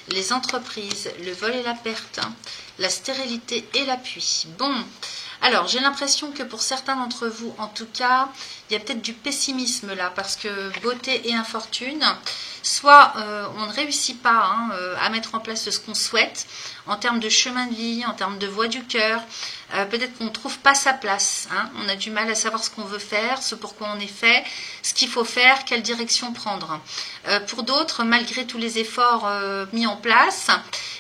les entreprises, le vol et la perte, la stérilité et l'appui. Bon, alors j'ai l'impression que pour certains d'entre vous, en tout cas, il y a peut-être du pessimisme là, parce que beauté et infortune, soit on ne réussit pas hein, à mettre en place ce qu'on souhaite, en termes de chemin de vie, en termes de voie du cœur, peut-être qu'on ne trouve pas sa place. Hein. On a du mal à savoir ce qu'on veut faire, ce pourquoi on est fait, ce qu'il faut faire, quelle direction prendre. Pour d'autres, malgré tous les efforts mis en place,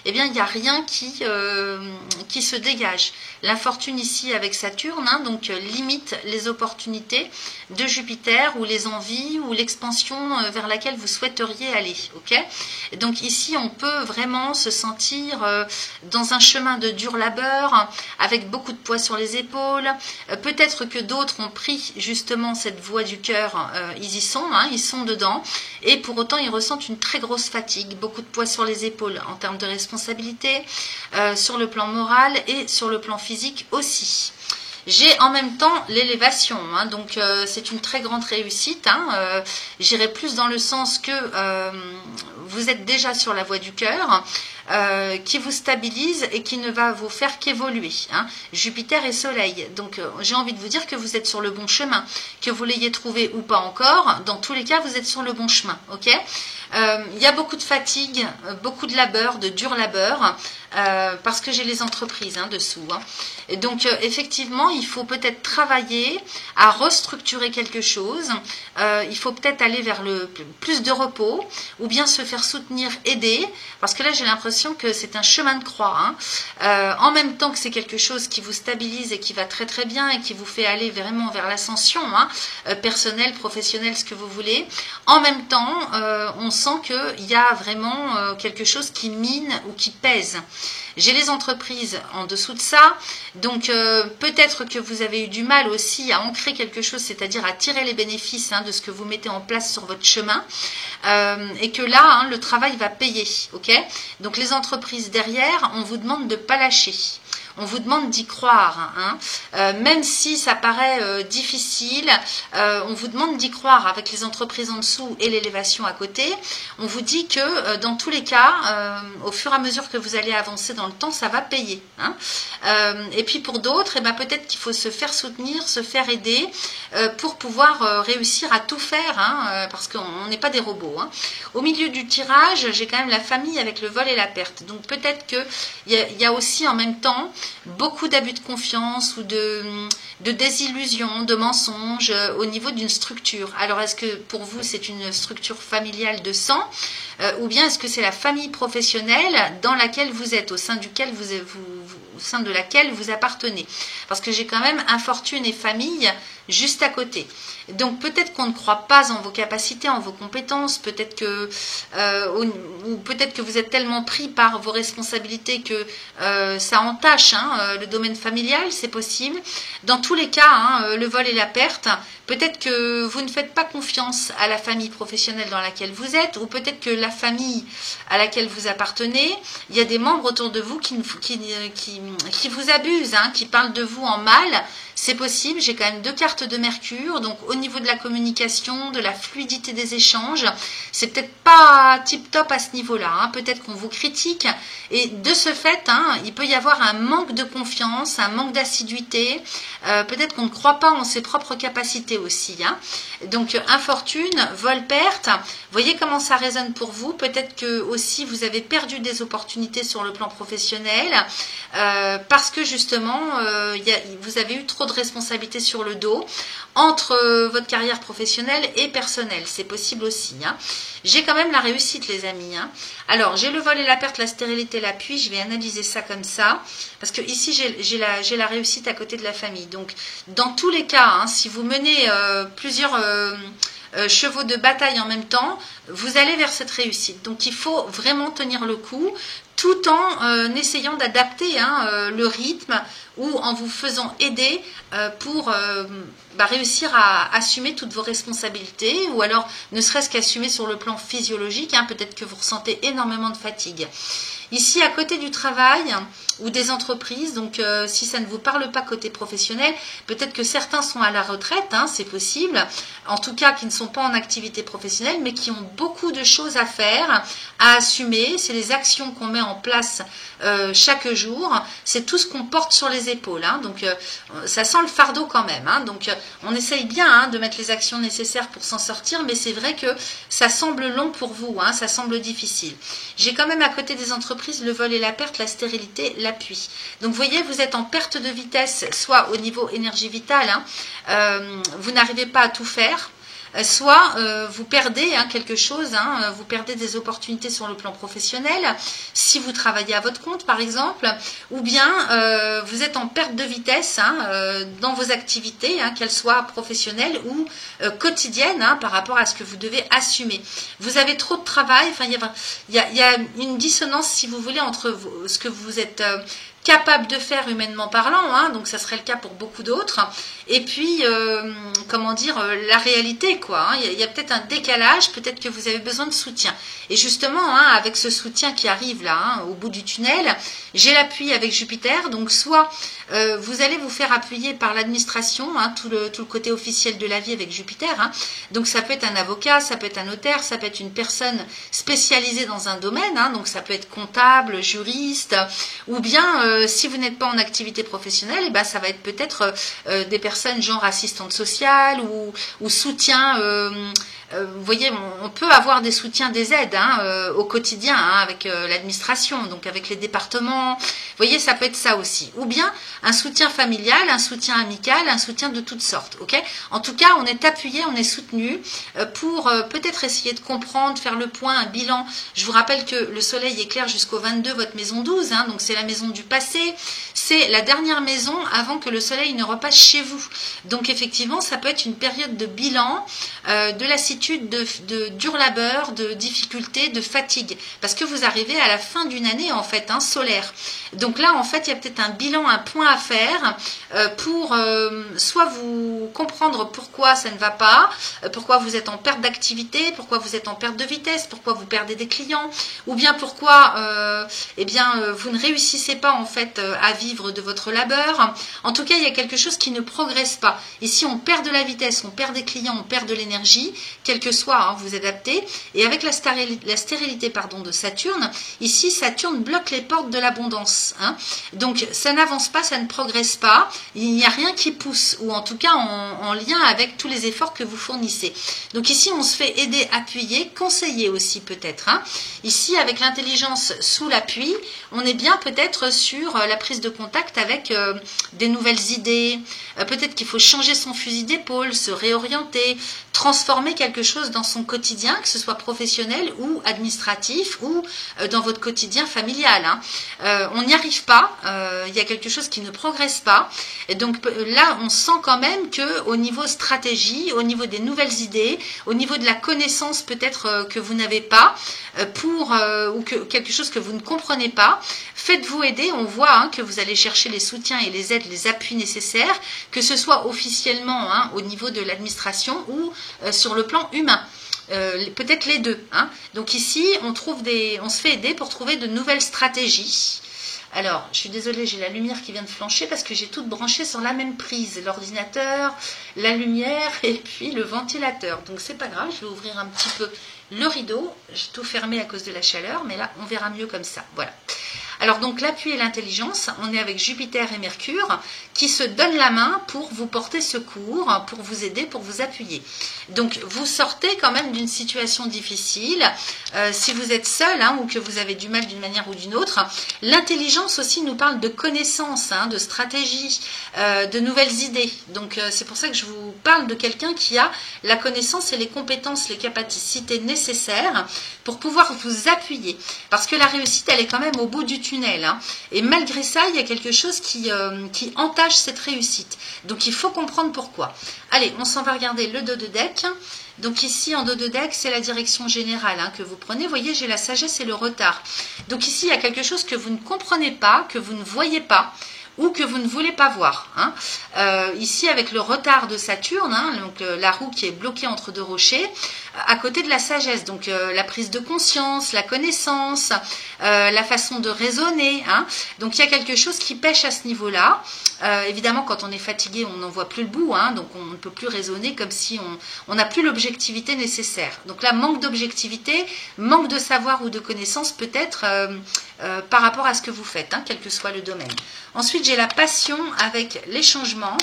eh bien, il n'y a rien qui se dégage. L'infortune ici avec Saturne, hein, donc limite les opportunités de Jupiter ou les envies ou l'expansion vers laquelle vous souhaiteriez aller. Okay, donc ici, on peut vraiment se sentir dans un chemin de dur labeur, avec beaucoup de poids sur les épaules. Peut-être que d'autres ont pris justement cette voie du cœur, ils y sont, hein, ils sont dedans, et pour autant ils ressentent une très grosse fatigue, beaucoup de poids sur les épaules en termes de responsabilité, sur le plan moral et sur le plan physique aussi. J'ai en même temps l'élévation, hein, donc c'est une très grande réussite. Hein, j'irai plus dans le sens que vous êtes déjà sur la voie du cœur, qui vous stabilise et qui ne va vous faire qu'évoluer. Hein. Jupiter et Soleil. Donc j'ai envie de vous dire que vous êtes sur le bon chemin, que vous l'ayez trouvé ou pas encore. Dans tous les cas, vous êtes sur le bon chemin. Ok. Il y a beaucoup de fatigue, beaucoup de labeur, de dur labeur, parce que j'ai les entreprises dessous. Hein. Et donc effectivement, il faut peut-être travailler à restructurer quelque chose. Il faut peut-être aller vers le plus de repos, ou bien se faire soutenir, aider, parce que là j'ai l'impression que c'est un chemin de croix. Hein. En même temps que c'est quelque chose qui vous stabilise et qui va très très bien et qui vous fait aller vraiment vers l'ascension, hein, personnelle, professionnelle, ce que vous voulez. En même temps, on sent qu'il y a vraiment quelque chose qui mine ou qui pèse. J'ai les entreprises en dessous de ça, donc peut-être que vous avez eu du mal aussi à ancrer quelque chose, c'est-à-dire à tirer les bénéfices de ce que vous mettez en place sur votre chemin, et que là, le travail va payer. Okay, donc les entreprises derrière, on vous demande de ne pas lâcher. On vous demande d'y croire, hein. Même si ça paraît difficile, on vous demande d'y croire avec les entreprises en dessous et l'élévation à côté. On vous dit que dans tous les cas, au fur et à mesure que vous allez avancer dans le temps, ça va payer. Hein. Et puis pour d'autres, eh ben, peut-être qu'il faut se faire soutenir, se faire aider pour pouvoir réussir à tout faire, hein, parce qu'on n'est pas des robots. Hein. Au milieu du tirage, j'ai quand même la famille avec le vol et la perte. Donc peut-être qu'il y a aussi en même temps beaucoup d'abus de confiance ou de désillusion, de mensonges au niveau d'une structure. Alors est-ce que pour vous c'est une structure familiale de sang ou bien est-ce que c'est la famille professionnelle dans laquelle vous êtes, au sein de laquelle vous appartenez? Parce que j'ai quand même infortune et famille juste à côté. Donc peut-être qu'on ne croit pas en vos capacités, en vos compétences, peut-être que vous êtes tellement pris par vos responsabilités que ça entache le domaine familial, c'est possible. Dans tous les cas, le vol et la perte, peut-être que vous ne faites pas confiance à la famille professionnelle dans laquelle vous êtes, ou peut-être que la famille à laquelle vous appartenez, il y a des membres autour de vous qui vous abusent, qui parlent de vous en mal. C'est possible, j'ai quand même 2 cartes de Mercure, donc au niveau de la communication, de la fluidité des échanges, c'est peut-être pas tip-top à ce niveau-là, peut-être qu'on vous critique, et de ce fait, il peut y avoir un manque de confiance, un manque d'assiduité, peut-être qu'on ne croit pas en ses propres capacités aussi. Donc infortune, vol-perte, voyez comment ça résonne pour vous, peut-être que aussi vous avez perdu des opportunités sur le plan professionnel, parce que justement, vous avez eu trop de responsabilités sur le dos entre votre carrière professionnelle et personnelle, c'est possible aussi. J'ai quand même la réussite les amis. Alors j'ai le vol et la perte, la stérilité, l'appui, je vais analyser ça comme ça, parce que ici j'ai la réussite à côté de la famille. Donc dans tous les cas, si vous menez plusieurs chevaux de bataille en même temps, vous allez vers cette réussite. Donc il faut vraiment tenir le coup, tout en essayant d'adapter le rythme ou en vous faisant aider pour réussir à assumer toutes vos responsabilités, ou alors ne serait-ce qu'assumer sur le plan physiologique, peut-être que vous ressentez énormément de fatigue. Ici, à côté du travail ou des entreprises, donc si ça ne vous parle pas côté professionnel, peut-être que certains sont à la retraite, c'est possible, en tout cas qui ne sont pas en activité professionnelle, mais qui ont beaucoup de choses à faire, à assumer. C'est les actions qu'on met en place chaque jour, c'est tout ce qu'on porte sur les épaules, donc ça sent le fardeau quand même, donc on essaye bien de mettre les actions nécessaires pour s'en sortir, mais c'est vrai que ça semble long pour vous, ça semble difficile. J'ai quand même à côté des entreprises l'entreprise, le vol et la perte, la stérilité, l'appui. Donc vous voyez, vous êtes en perte de vitesse, soit au niveau énergie vitale, hein, vous n'arrivez pas à tout faire, soit vous perdez quelque chose, vous perdez des opportunités sur le plan professionnel, si vous travaillez à votre compte par exemple, ou bien vous êtes en perte de vitesse dans vos activités, qu'elles soient professionnelles ou quotidiennes, par rapport à ce que vous devez assumer. Vous avez trop de travail, enfin, il y a une dissonance, si vous voulez, entre ce que vous êtes capable de faire humainement parlant, donc ça serait le cas pour beaucoup d'autres, et puis comment dire, la réalité quoi, il y a peut-être un décalage, peut-être que vous avez besoin de soutien, et justement avec ce soutien qui arrive là, au bout du tunnel, j'ai l'appui avec Jupiter, donc soit vous allez vous faire appuyer par l'administration, tout le côté officiel de la vie avec Jupiter, donc ça peut être un avocat, ça peut être un notaire, ça peut être une personne spécialisée dans un domaine, donc ça peut être comptable, juriste, ou bien si vous n'êtes pas en activité professionnelle, et ben ça va être peut-être des personnes genre assistante sociale ou soutien. Vous voyez, on peut avoir des soutiens, des aides au quotidien avec l'administration, donc avec les départements. Vous voyez, ça peut être ça aussi. Ou bien un soutien familial, un soutien amical, un soutien de toutes sortes. Ok. En tout cas, on est appuyé, on est soutenu pour peut-être essayer de comprendre, faire le point, un bilan. Je vous rappelle que le soleil éclaire jusqu'au 22, votre maison 12, donc c'est la maison du passé. C'est la dernière maison avant que le soleil ne repasse chez vous. Donc effectivement, ça peut être une période de bilan, de lassitude, de dur labeur, de difficulté, de fatigue. Parce que vous arrivez à la fin d'une année, en fait, solaire. Donc là, en fait, il y a peut-être un bilan, un point à faire pour soit vous comprendre pourquoi ça ne va pas, pourquoi vous êtes en perte d'activité, pourquoi vous êtes en perte de vitesse, pourquoi vous perdez des clients, ou bien pourquoi vous ne réussissez pas, en fait, à vivre de votre labeur. En tout cas, il y a quelque chose qui ne progresse pas. Ici, on perd de la vitesse, on perd des clients, on perd de l'énergie, quel que soit, vous adaptez. Et avec la stérilité de Saturne, ici, Saturne bloque les portes de l'abondance. Donc, ça n'avance pas, ça ne progresse pas. Il n'y a rien qui pousse, ou en tout cas en lien avec tous les efforts que vous fournissez. Donc ici, on se fait aider, appuyer, conseiller aussi peut-être. Ici, avec l'intelligence sous l'appui, on est bien peut-être sur la prise de contact avec des nouvelles idées. Peut-être qu'il faut changer son fusil d'épaule, se réorienter, transformer quelque chose dans son quotidien, que ce soit professionnel ou administratif ou dans votre quotidien familial. On n'y arrive pas, il y a quelque chose qui ne progresse pas. Et donc là, on sent quand même que au niveau stratégie, au niveau des nouvelles idées, au niveau de la connaissance peut-être que vous n'avez pas, ou que quelque chose que vous ne comprenez pas, faites-vous aider. On voit que vous allez chercher les soutiens et les aides, les appuis nécessaires, que ce soit officiellement au niveau de l'administration ou sur le plan humain. Peut-être les deux. Donc ici, on se fait aider pour trouver de nouvelles stratégies. Alors, je suis désolée, j'ai la lumière qui vient de flancher parce que j'ai tout branché sur la même prise. L'ordinateur, la lumière et puis le ventilateur. Donc, c'est pas grave, je vais ouvrir un petit peu le rideau. J'ai tout fermé à cause de la chaleur, mais là, on verra mieux comme ça. Voilà. Alors donc l'appui et l'intelligence, on est avec Jupiter et Mercure qui se donnent la main pour vous porter secours, pour vous aider, pour vous appuyer. Donc vous sortez quand même d'une situation difficile. Si vous êtes seul ou que vous avez du mal d'une manière ou d'une autre, l'intelligence aussi nous parle de connaissances, de stratégie, de nouvelles idées. Donc c'est pour ça que je vous parle de quelqu'un qui a la connaissance et les compétences, les capacités nécessaires pour pouvoir vous appuyer. Parce que la réussite, elle est quand même au bout du tunnel. Et malgré ça, il y a quelque chose qui entache cette réussite. Donc il faut comprendre pourquoi. Allez, on s'en va regarder le dos de deck. Donc ici, en dos de deck, c'est la direction générale que vous prenez. Vous voyez, j'ai la sagesse et le retard. Donc ici, il y a quelque chose que vous ne comprenez pas, que vous ne voyez pas, ou que vous ne voulez pas voir. Ici, avec le retard de Saturne, donc la roue qui est bloquée entre deux rochers, à côté de la sagesse, donc la prise de conscience, la connaissance, la façon de raisonner. Donc il y a quelque chose qui pêche à ce niveau-là. Évidemment, quand on est fatigué, on n'en voit plus le bout, donc on ne peut plus raisonner comme si on n'a plus l'objectivité nécessaire. Donc là, manque d'objectivité, manque de savoir ou de connaissance peut-être par rapport à ce que vous faites, quel que soit le domaine. Ensuite, j'ai la passion avec les changements.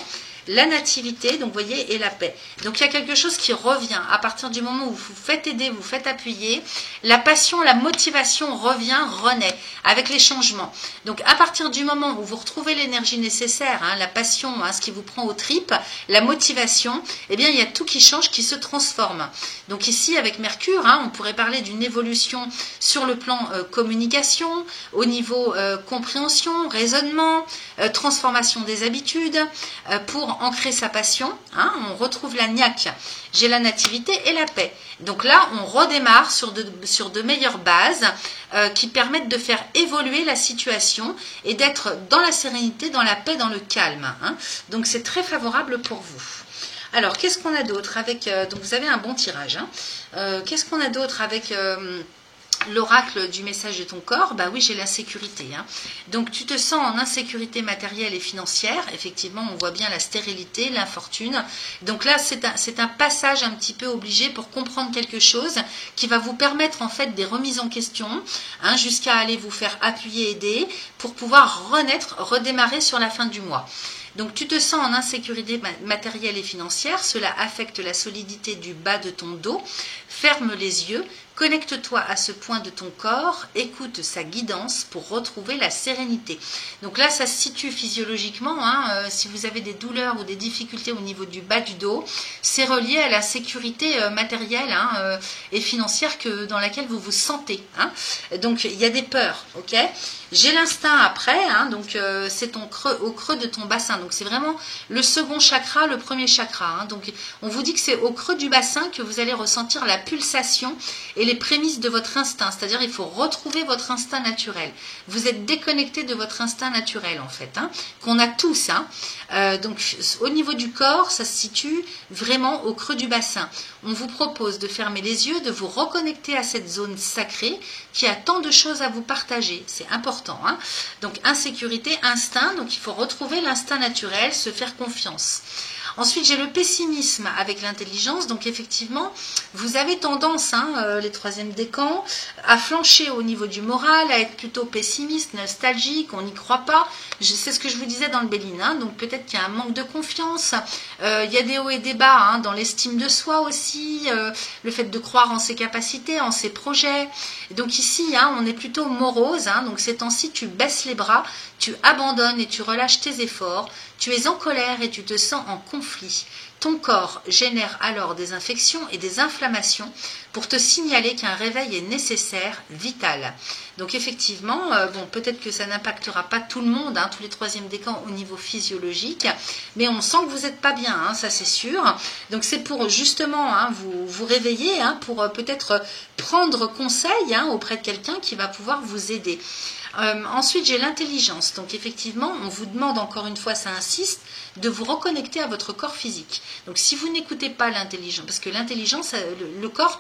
la nativité, donc vous voyez, et la paix. Donc il y a quelque chose qui revient à partir du moment où vous faites aider, vous faites appuyer, la passion, la motivation revient, renaît avec les changements. Donc à partir du moment où vous retrouvez l'énergie nécessaire, hein, la passion, hein, ce qui vous prend aux tripes, la motivation, eh bien il y a tout qui change, qui se transforme. Donc ici avec Mercure, hein, on pourrait parler d'une évolution sur le plan communication, au niveau compréhension, raisonnement, transformation des habitudes, pour ancrer sa passion, hein, on retrouve la niaque. J'ai la nativité et la paix. Donc là, on redémarre sur de meilleures bases qui permettent de faire évoluer la situation et d'être dans la sérénité, dans la paix, dans le calme. Hein. Donc c'est très favorable pour vous. Alors, qu'est-ce qu'on a d'autre avec... donc vous avez un bon tirage. Hein. Qu'est-ce qu'on a d'autre avec... l'oracle du message de ton corps, bah oui, j'ai l'insécurité. Hein. Donc, tu te sens en insécurité matérielle et financière. Effectivement, on voit bien la stérilité, l'infortune. Donc là, c'est un passage un petit peu obligé pour comprendre quelque chose qui va vous permettre en fait des remises en question, hein, jusqu'à aller vous faire appuyer, aider, pour pouvoir renaître, redémarrer sur la fin du mois. Donc tu te sens en insécurité matérielle et financière, cela affecte la solidité du bas de ton dos. Ferme les yeux, connecte-toi à ce point de ton corps, écoute sa guidance pour retrouver la sérénité. Donc là, ça se situe physiologiquement, hein, si vous avez des douleurs ou des difficultés au niveau du bas du dos, c'est relié à la sécurité matérielle, hein, et financière dans laquelle vous vous sentez. Hein. Donc il y a des peurs, ok ? J'ai l'instinct après, hein, donc c'est au creux de ton bassin. Donc c'est vraiment le second chakra, le premier chakra. Hein. Donc on vous dit que c'est au creux du bassin que vous allez ressentir la pulsation et les prémices de votre instinct. C'est-à-dire il faut retrouver votre instinct naturel. Vous êtes déconnecté de votre instinct naturel en fait, hein, qu'on a tous. Hein. Donc au niveau du corps, ça se situe vraiment au creux du bassin. On vous propose de fermer les yeux, de vous reconnecter à cette zone sacrée qui a tant de choses à vous partager. C'est important. Hein. Donc insécurité, instinct, donc il faut retrouver l'instinct naturel, se faire confiance. Ensuite, j'ai le pessimisme avec l'intelligence. Donc, effectivement, vous avez tendance, hein, les troisièmes décans, à flancher au niveau du moral, à être plutôt pessimiste, nostalgique, on n'y croit pas. C'est ce que je vous disais dans le Béline. Hein, donc, peut-être qu'il y a un manque de confiance. Il y a des hauts et des bas, hein, dans l'estime de soi aussi, le fait de croire en ses capacités, en ses projets. Et donc, ici, hein, on est plutôt morose. Hein, donc, ces temps-ci, tu baisses les bras, tu abandonnes et tu relâches tes efforts. Tu es en colère et tu te sens en conflit. Ton corps génère alors des infections et des inflammations pour te signaler qu'un réveil est nécessaire, vital. Donc effectivement, bon, peut-être que ça n'impactera pas tout le monde, hein, tous les troisièmes décans au niveau physiologique, mais on sent que vous n'êtes pas bien, hein, ça c'est sûr. Donc c'est pour justement, hein, vous réveiller, hein, pour peut-être prendre conseil, hein, auprès de quelqu'un qui va pouvoir vous aider. Ensuite, j'ai l'intelligence. Donc, effectivement, on vous demande, encore une fois, ça insiste, de vous reconnecter à votre corps physique. Donc, si vous n'écoutez pas l'intelligence, parce que l'intelligence, le corps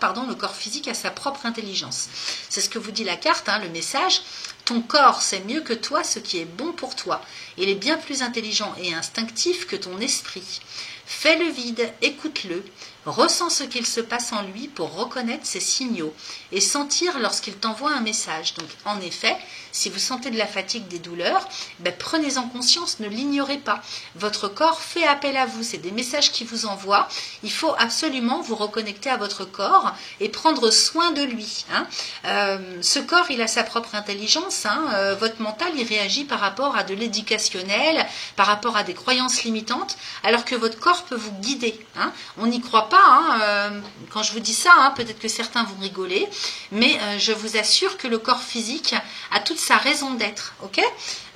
physique a sa propre intelligence. C'est ce que vous dit la carte, hein, le message. Ton corps sait mieux que toi ce qui est bon pour toi. Il est bien plus intelligent et instinctif que ton esprit. Fais le vide, écoute-le, ressens ce qu'il se passe en lui pour reconnaître ses signaux et sentir lorsqu'il t'envoie un message. Donc, en effet, si vous sentez de la fatigue, des douleurs, prenez-en conscience, ne l'ignorez pas. Votre corps fait appel à vous, c'est des messages qu'il vous envoie. Il faut absolument vous reconnecter à votre corps et prendre soin de lui. Hein. Ce corps, il a sa propre intelligence. Hein. Votre mental, il réagit par rapport à de l'éducationnel, par rapport à des croyances limitantes, alors que votre corps peut vous guider. Hein. On n'y croit pas. Hein. Quand je vous dis ça, hein, peut-être que certains vont rigoler, mais je vous assure que le corps physique a toute sa raison d'être, ok ?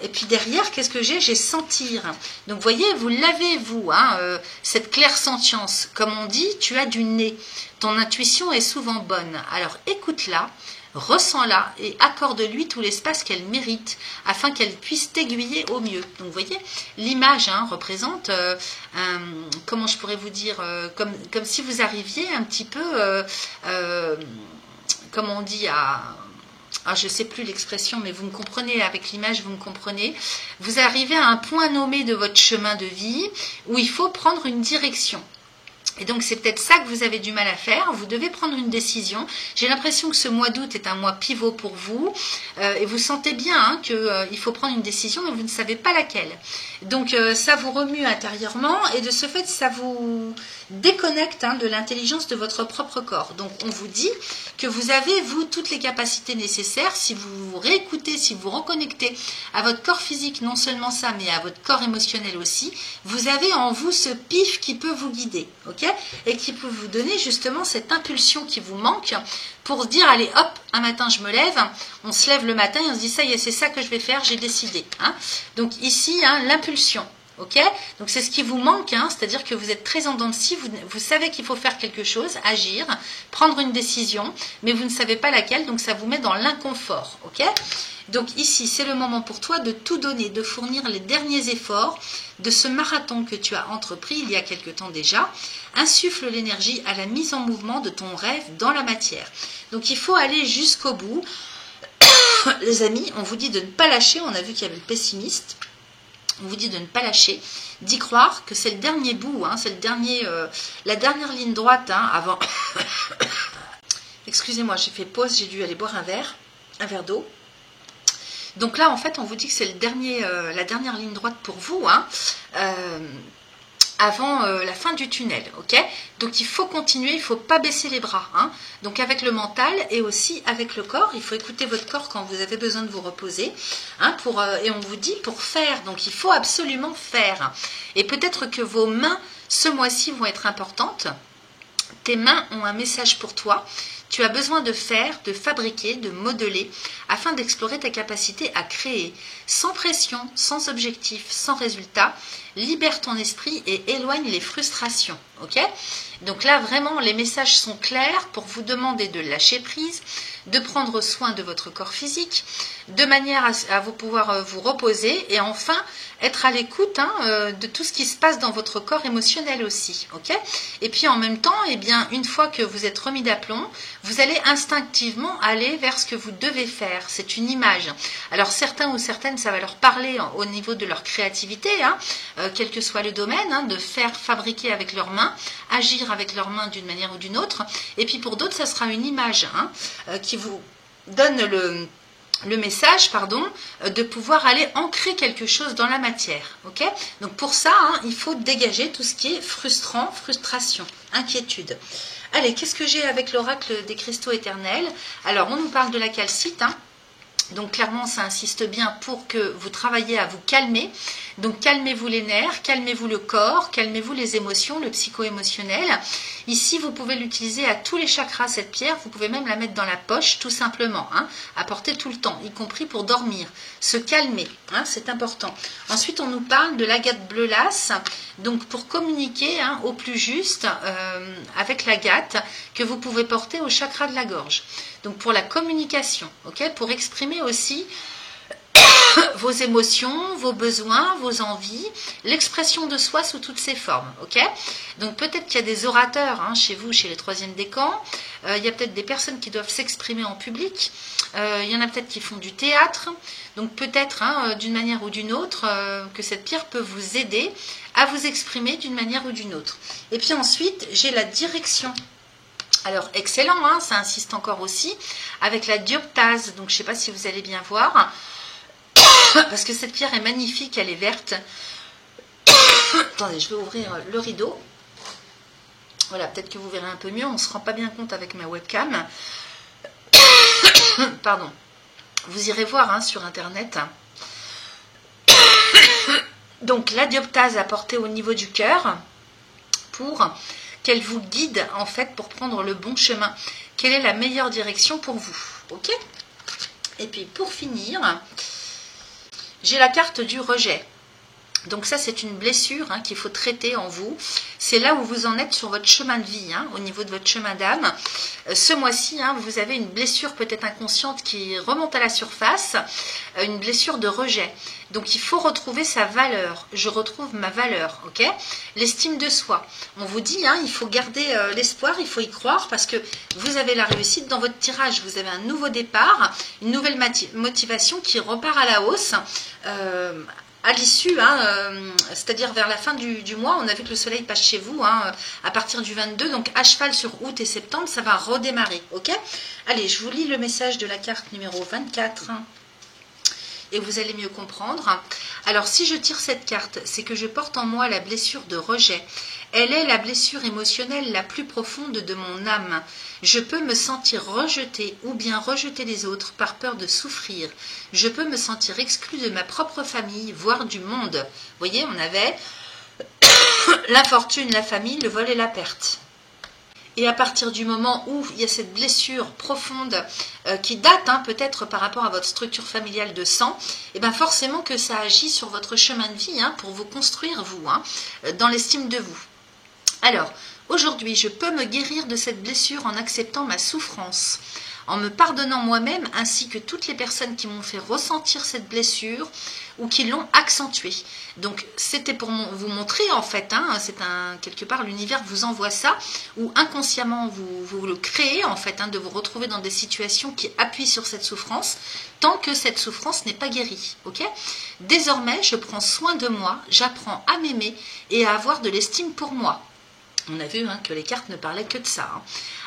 Et puis derrière, qu'est-ce que j'ai ? J'ai sentir. Donc vous voyez, vous l'avez, vous, hein, cette clairsentience. Comme on dit, tu as du nez. Ton intuition est souvent bonne. Alors écoute-la, ressens-la et accorde-lui tout l'espace qu'elle mérite afin qu'elle puisse t'aiguiller au mieux. Donc vous voyez, l'image, hein, représente, comment je pourrais vous dire, comme si vous arriviez un petit peu, comme on dit, je ne sais plus l'expression, mais vous me comprenez, avec l'image, vous me comprenez. Vous arrivez à un point nommé de votre chemin de vie où il faut prendre une direction. Et donc, c'est peut-être ça que vous avez du mal à faire. Vous devez prendre une décision. J'ai l'impression que ce mois d'août est un mois pivot pour vous. Et vous sentez bien qu'il faut prendre une décision, mais vous ne savez pas laquelle. Donc, ça vous remue intérieurement. Et de ce fait, ça vous déconnecte de l'intelligence de votre propre corps. Donc, on vous dit que vous avez, vous, toutes les capacités nécessaires. Si vous vous réécoutez, si vous vous reconnectez à votre corps physique, non seulement ça, mais à votre corps émotionnel aussi, vous avez en vous ce pif qui peut vous guider. Ok ? Et qui peut vous donner justement cette impulsion qui vous manque pour se dire, allez hop, un matin je me lève, on se lève le matin et on se dit, ça y est, c'est ça que je vais faire, j'ai décidé. Donc ici, l'impulsion. Ok, donc c'est ce qui vous manque, c'est-à-dire que vous êtes très en dents de scie, vous savez qu'il faut faire quelque chose, agir, prendre une décision, mais vous ne savez pas laquelle, donc ça vous met dans l'inconfort. Ok, donc ici c'est le moment pour toi de tout donner, de fournir les derniers efforts de ce marathon que tu as entrepris il y a quelque temps déjà. Insuffle l'énergie à la mise en mouvement de ton rêve dans la matière. Donc il faut aller jusqu'au bout. Les amis, on vous dit de ne pas lâcher, on a vu qu'il y avait le pessimiste. On vous dit de ne pas lâcher, d'y croire que c'est le dernier bout, c'est la dernière ligne droite avant. Excusez-moi, j'ai fait pause, j'ai dû aller boire un verre d'eau. Donc là, en fait, on vous dit que c'est la dernière ligne droite pour vous, avant la fin du tunnel, ok? Donc il faut continuer, il ne faut pas baisser les bras, Donc avec le mental et aussi avec le corps, il faut écouter votre corps quand vous avez besoin de vous reposer, et on vous dit pour faire, donc il faut absolument faire. Et peut-être que vos mains, ce mois-ci, vont être importantes. Tes mains ont un message pour toi. Tu as besoin de faire, de fabriquer, de modeler, afin d'explorer ta capacité à créer, sans pression, sans objectif, sans résultat. Libère ton esprit et éloigne les frustrations. Ok ? Donc là, vraiment, les messages sont clairs pour vous demander de lâcher prise, de prendre soin de votre corps physique, de manière à vous pouvoir vous reposer et enfin être à l'écoute de tout ce qui se passe dans votre corps émotionnel aussi. Ok ? Et puis en même temps, eh bien, une fois que vous êtes remis d'aplomb, vous allez instinctivement aller vers ce que vous devez faire. C'est une image. Alors certains ou certaines, ça va leur parler au niveau de leur créativité, quel que soit le domaine, de faire fabriquer avec leurs mains, agir avec leurs mains d'une manière ou d'une autre. Et puis pour d'autres, ça sera une image qui vous donne le message, de pouvoir aller ancrer quelque chose dans la matière. Ok ? Donc pour ça, il faut dégager tout ce qui est frustrant, frustration, inquiétude. Allez, qu'est-ce que j'ai avec l'oracle des cristaux éternels ? Alors, on nous parle de la calcite, Donc clairement, ça insiste bien pour que vous travailliez à vous calmer. Donc calmez-vous les nerfs, calmez-vous le corps, calmez-vous les émotions, le psycho-émotionnel. Ici, vous pouvez l'utiliser à tous les chakras, cette pierre. Vous pouvez même la mettre dans la poche, tout simplement. À porter tout le temps, y compris pour dormir. Se calmer, c'est important. Ensuite, on nous parle de l'agate bleu lasse. Donc pour communiquer au plus juste avec l'agate que vous pouvez porter au chakra de la gorge. Donc pour la communication, ok, pour exprimer aussi vos émotions, vos besoins, vos envies, l'expression de soi sous toutes ses formes, ok. Donc peut-être qu'il y a des orateurs chez vous, chez les troisièmes décans, il y a peut-être des personnes qui doivent s'exprimer en public, il y en a peut-être qui font du théâtre, donc peut-être d'une manière ou d'une autre que cette pierre peut vous aider à vous exprimer d'une manière ou d'une autre. Et puis ensuite, j'ai la direction. Alors, excellent, ça insiste encore aussi, avec la dioptase. Donc, je ne sais pas si vous allez bien voir, parce que cette pierre est magnifique, elle est verte. Attendez, je vais ouvrir le rideau. Voilà, peut-être que vous verrez un peu mieux, on ne se rend pas bien compte avec ma webcam. Pardon. Vous irez voir sur Internet. Donc, la dioptase apportée au niveau du cœur pour qu'elle vous guide en fait pour prendre le bon chemin. Quelle est la meilleure direction pour vous? Ok. Et puis pour finir, j'ai la carte du rejet. Donc ça, c'est une blessure qu'il faut traiter en vous. C'est là où vous en êtes sur votre chemin de vie, au niveau de votre chemin d'âme. Ce mois-ci, vous avez une blessure peut-être inconsciente qui remonte à la surface, une blessure de rejet. Donc il faut retrouver sa valeur. Je retrouve ma valeur, ok? L'estime de soi. On vous dit, il faut garder l'espoir, il faut y croire parce que vous avez la réussite dans votre tirage. Vous avez un nouveau départ, une nouvelle motivation qui repart à la hausse. à l'issue, c'est-à-dire vers la fin du mois, on a vu que le soleil passe chez vous à partir du 22, donc à cheval sur août et septembre, ça va redémarrer, ok? Allez, je vous lis le message de la carte numéro 24 et vous allez mieux comprendre. Alors, si je tire cette carte, c'est que je porte en moi la blessure de rejet. Elle est la blessure émotionnelle la plus profonde de mon âme. Je peux me sentir rejetée ou bien rejeter les autres par peur de souffrir. Je peux me sentir exclue de ma propre famille, voire du monde. Vous voyez, on avait l'infortune, la famille, le vol et la perte. Et à partir du moment où il y a cette blessure profonde qui date peut-être par rapport à votre structure familiale de sang, et bien forcément que ça agit sur votre chemin de vie pour vous construire, vous, dans l'estime de vous. Alors, aujourd'hui, je peux me guérir de cette blessure en acceptant ma souffrance, en me pardonnant moi-même ainsi que toutes les personnes qui m'ont fait ressentir cette blessure ou qui l'ont accentuée. Donc c'était pour vous montrer en fait, quelque part l'univers vous envoie ça, ou inconsciemment vous le créez en fait, de vous retrouver dans des situations qui appuient sur cette souffrance, tant que cette souffrance n'est pas guérie. Ok ? Désormais, je prends soin de moi, j'apprends à m'aimer et à avoir de l'estime pour moi. On a vu que les cartes ne parlaient que de ça.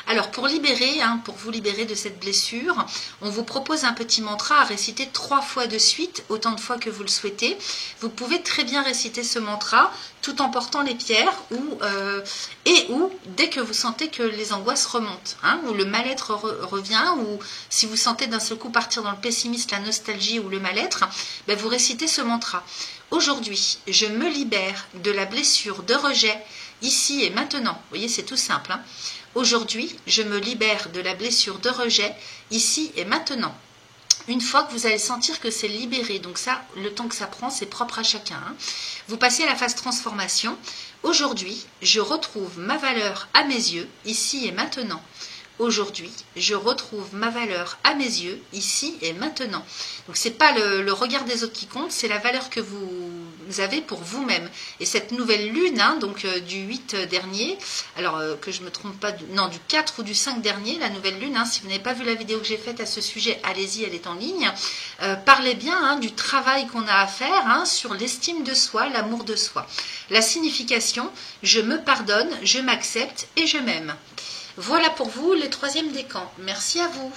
Alors pour vous libérer de cette blessure, on vous propose un petit mantra à réciter 3 fois de suite, autant de fois que vous le souhaitez. Vous pouvez très bien réciter ce mantra tout en portant les pierres ou dès que vous sentez que les angoisses remontent, ou le mal-être revient, ou si vous sentez d'un seul coup partir dans le pessimisme, la nostalgie ou le mal-être, vous récitez ce mantra. Aujourd'hui, je me libère de la blessure de rejet ici et maintenant. Vous voyez, c'est tout simple. Aujourd'hui, je me libère de la blessure de rejet ici et maintenant. Une fois que vous allez sentir que c'est libéré, donc ça, le temps que ça prend, c'est propre à chacun. Vous passez à la phase transformation. Aujourd'hui, je retrouve ma valeur à mes yeux ici et maintenant. Aujourd'hui, je retrouve ma valeur à mes yeux, ici et maintenant. Donc, ce n'est pas le regard des autres qui compte, c'est la valeur que vous avez pour vous-même. Et cette nouvelle lune, du 8 dernier, alors que je ne me trompe pas, du 4 ou du 5 dernier, la nouvelle lune, si vous n'avez pas vu la vidéo que j'ai faite à ce sujet, allez-y, elle est en ligne. Parlez bien du travail qu'on a à faire sur l'estime de soi, l'amour de soi. La signification, je me pardonne, je m'accepte et je m'aime. Voilà pour vous les 3e décans. Merci à vous.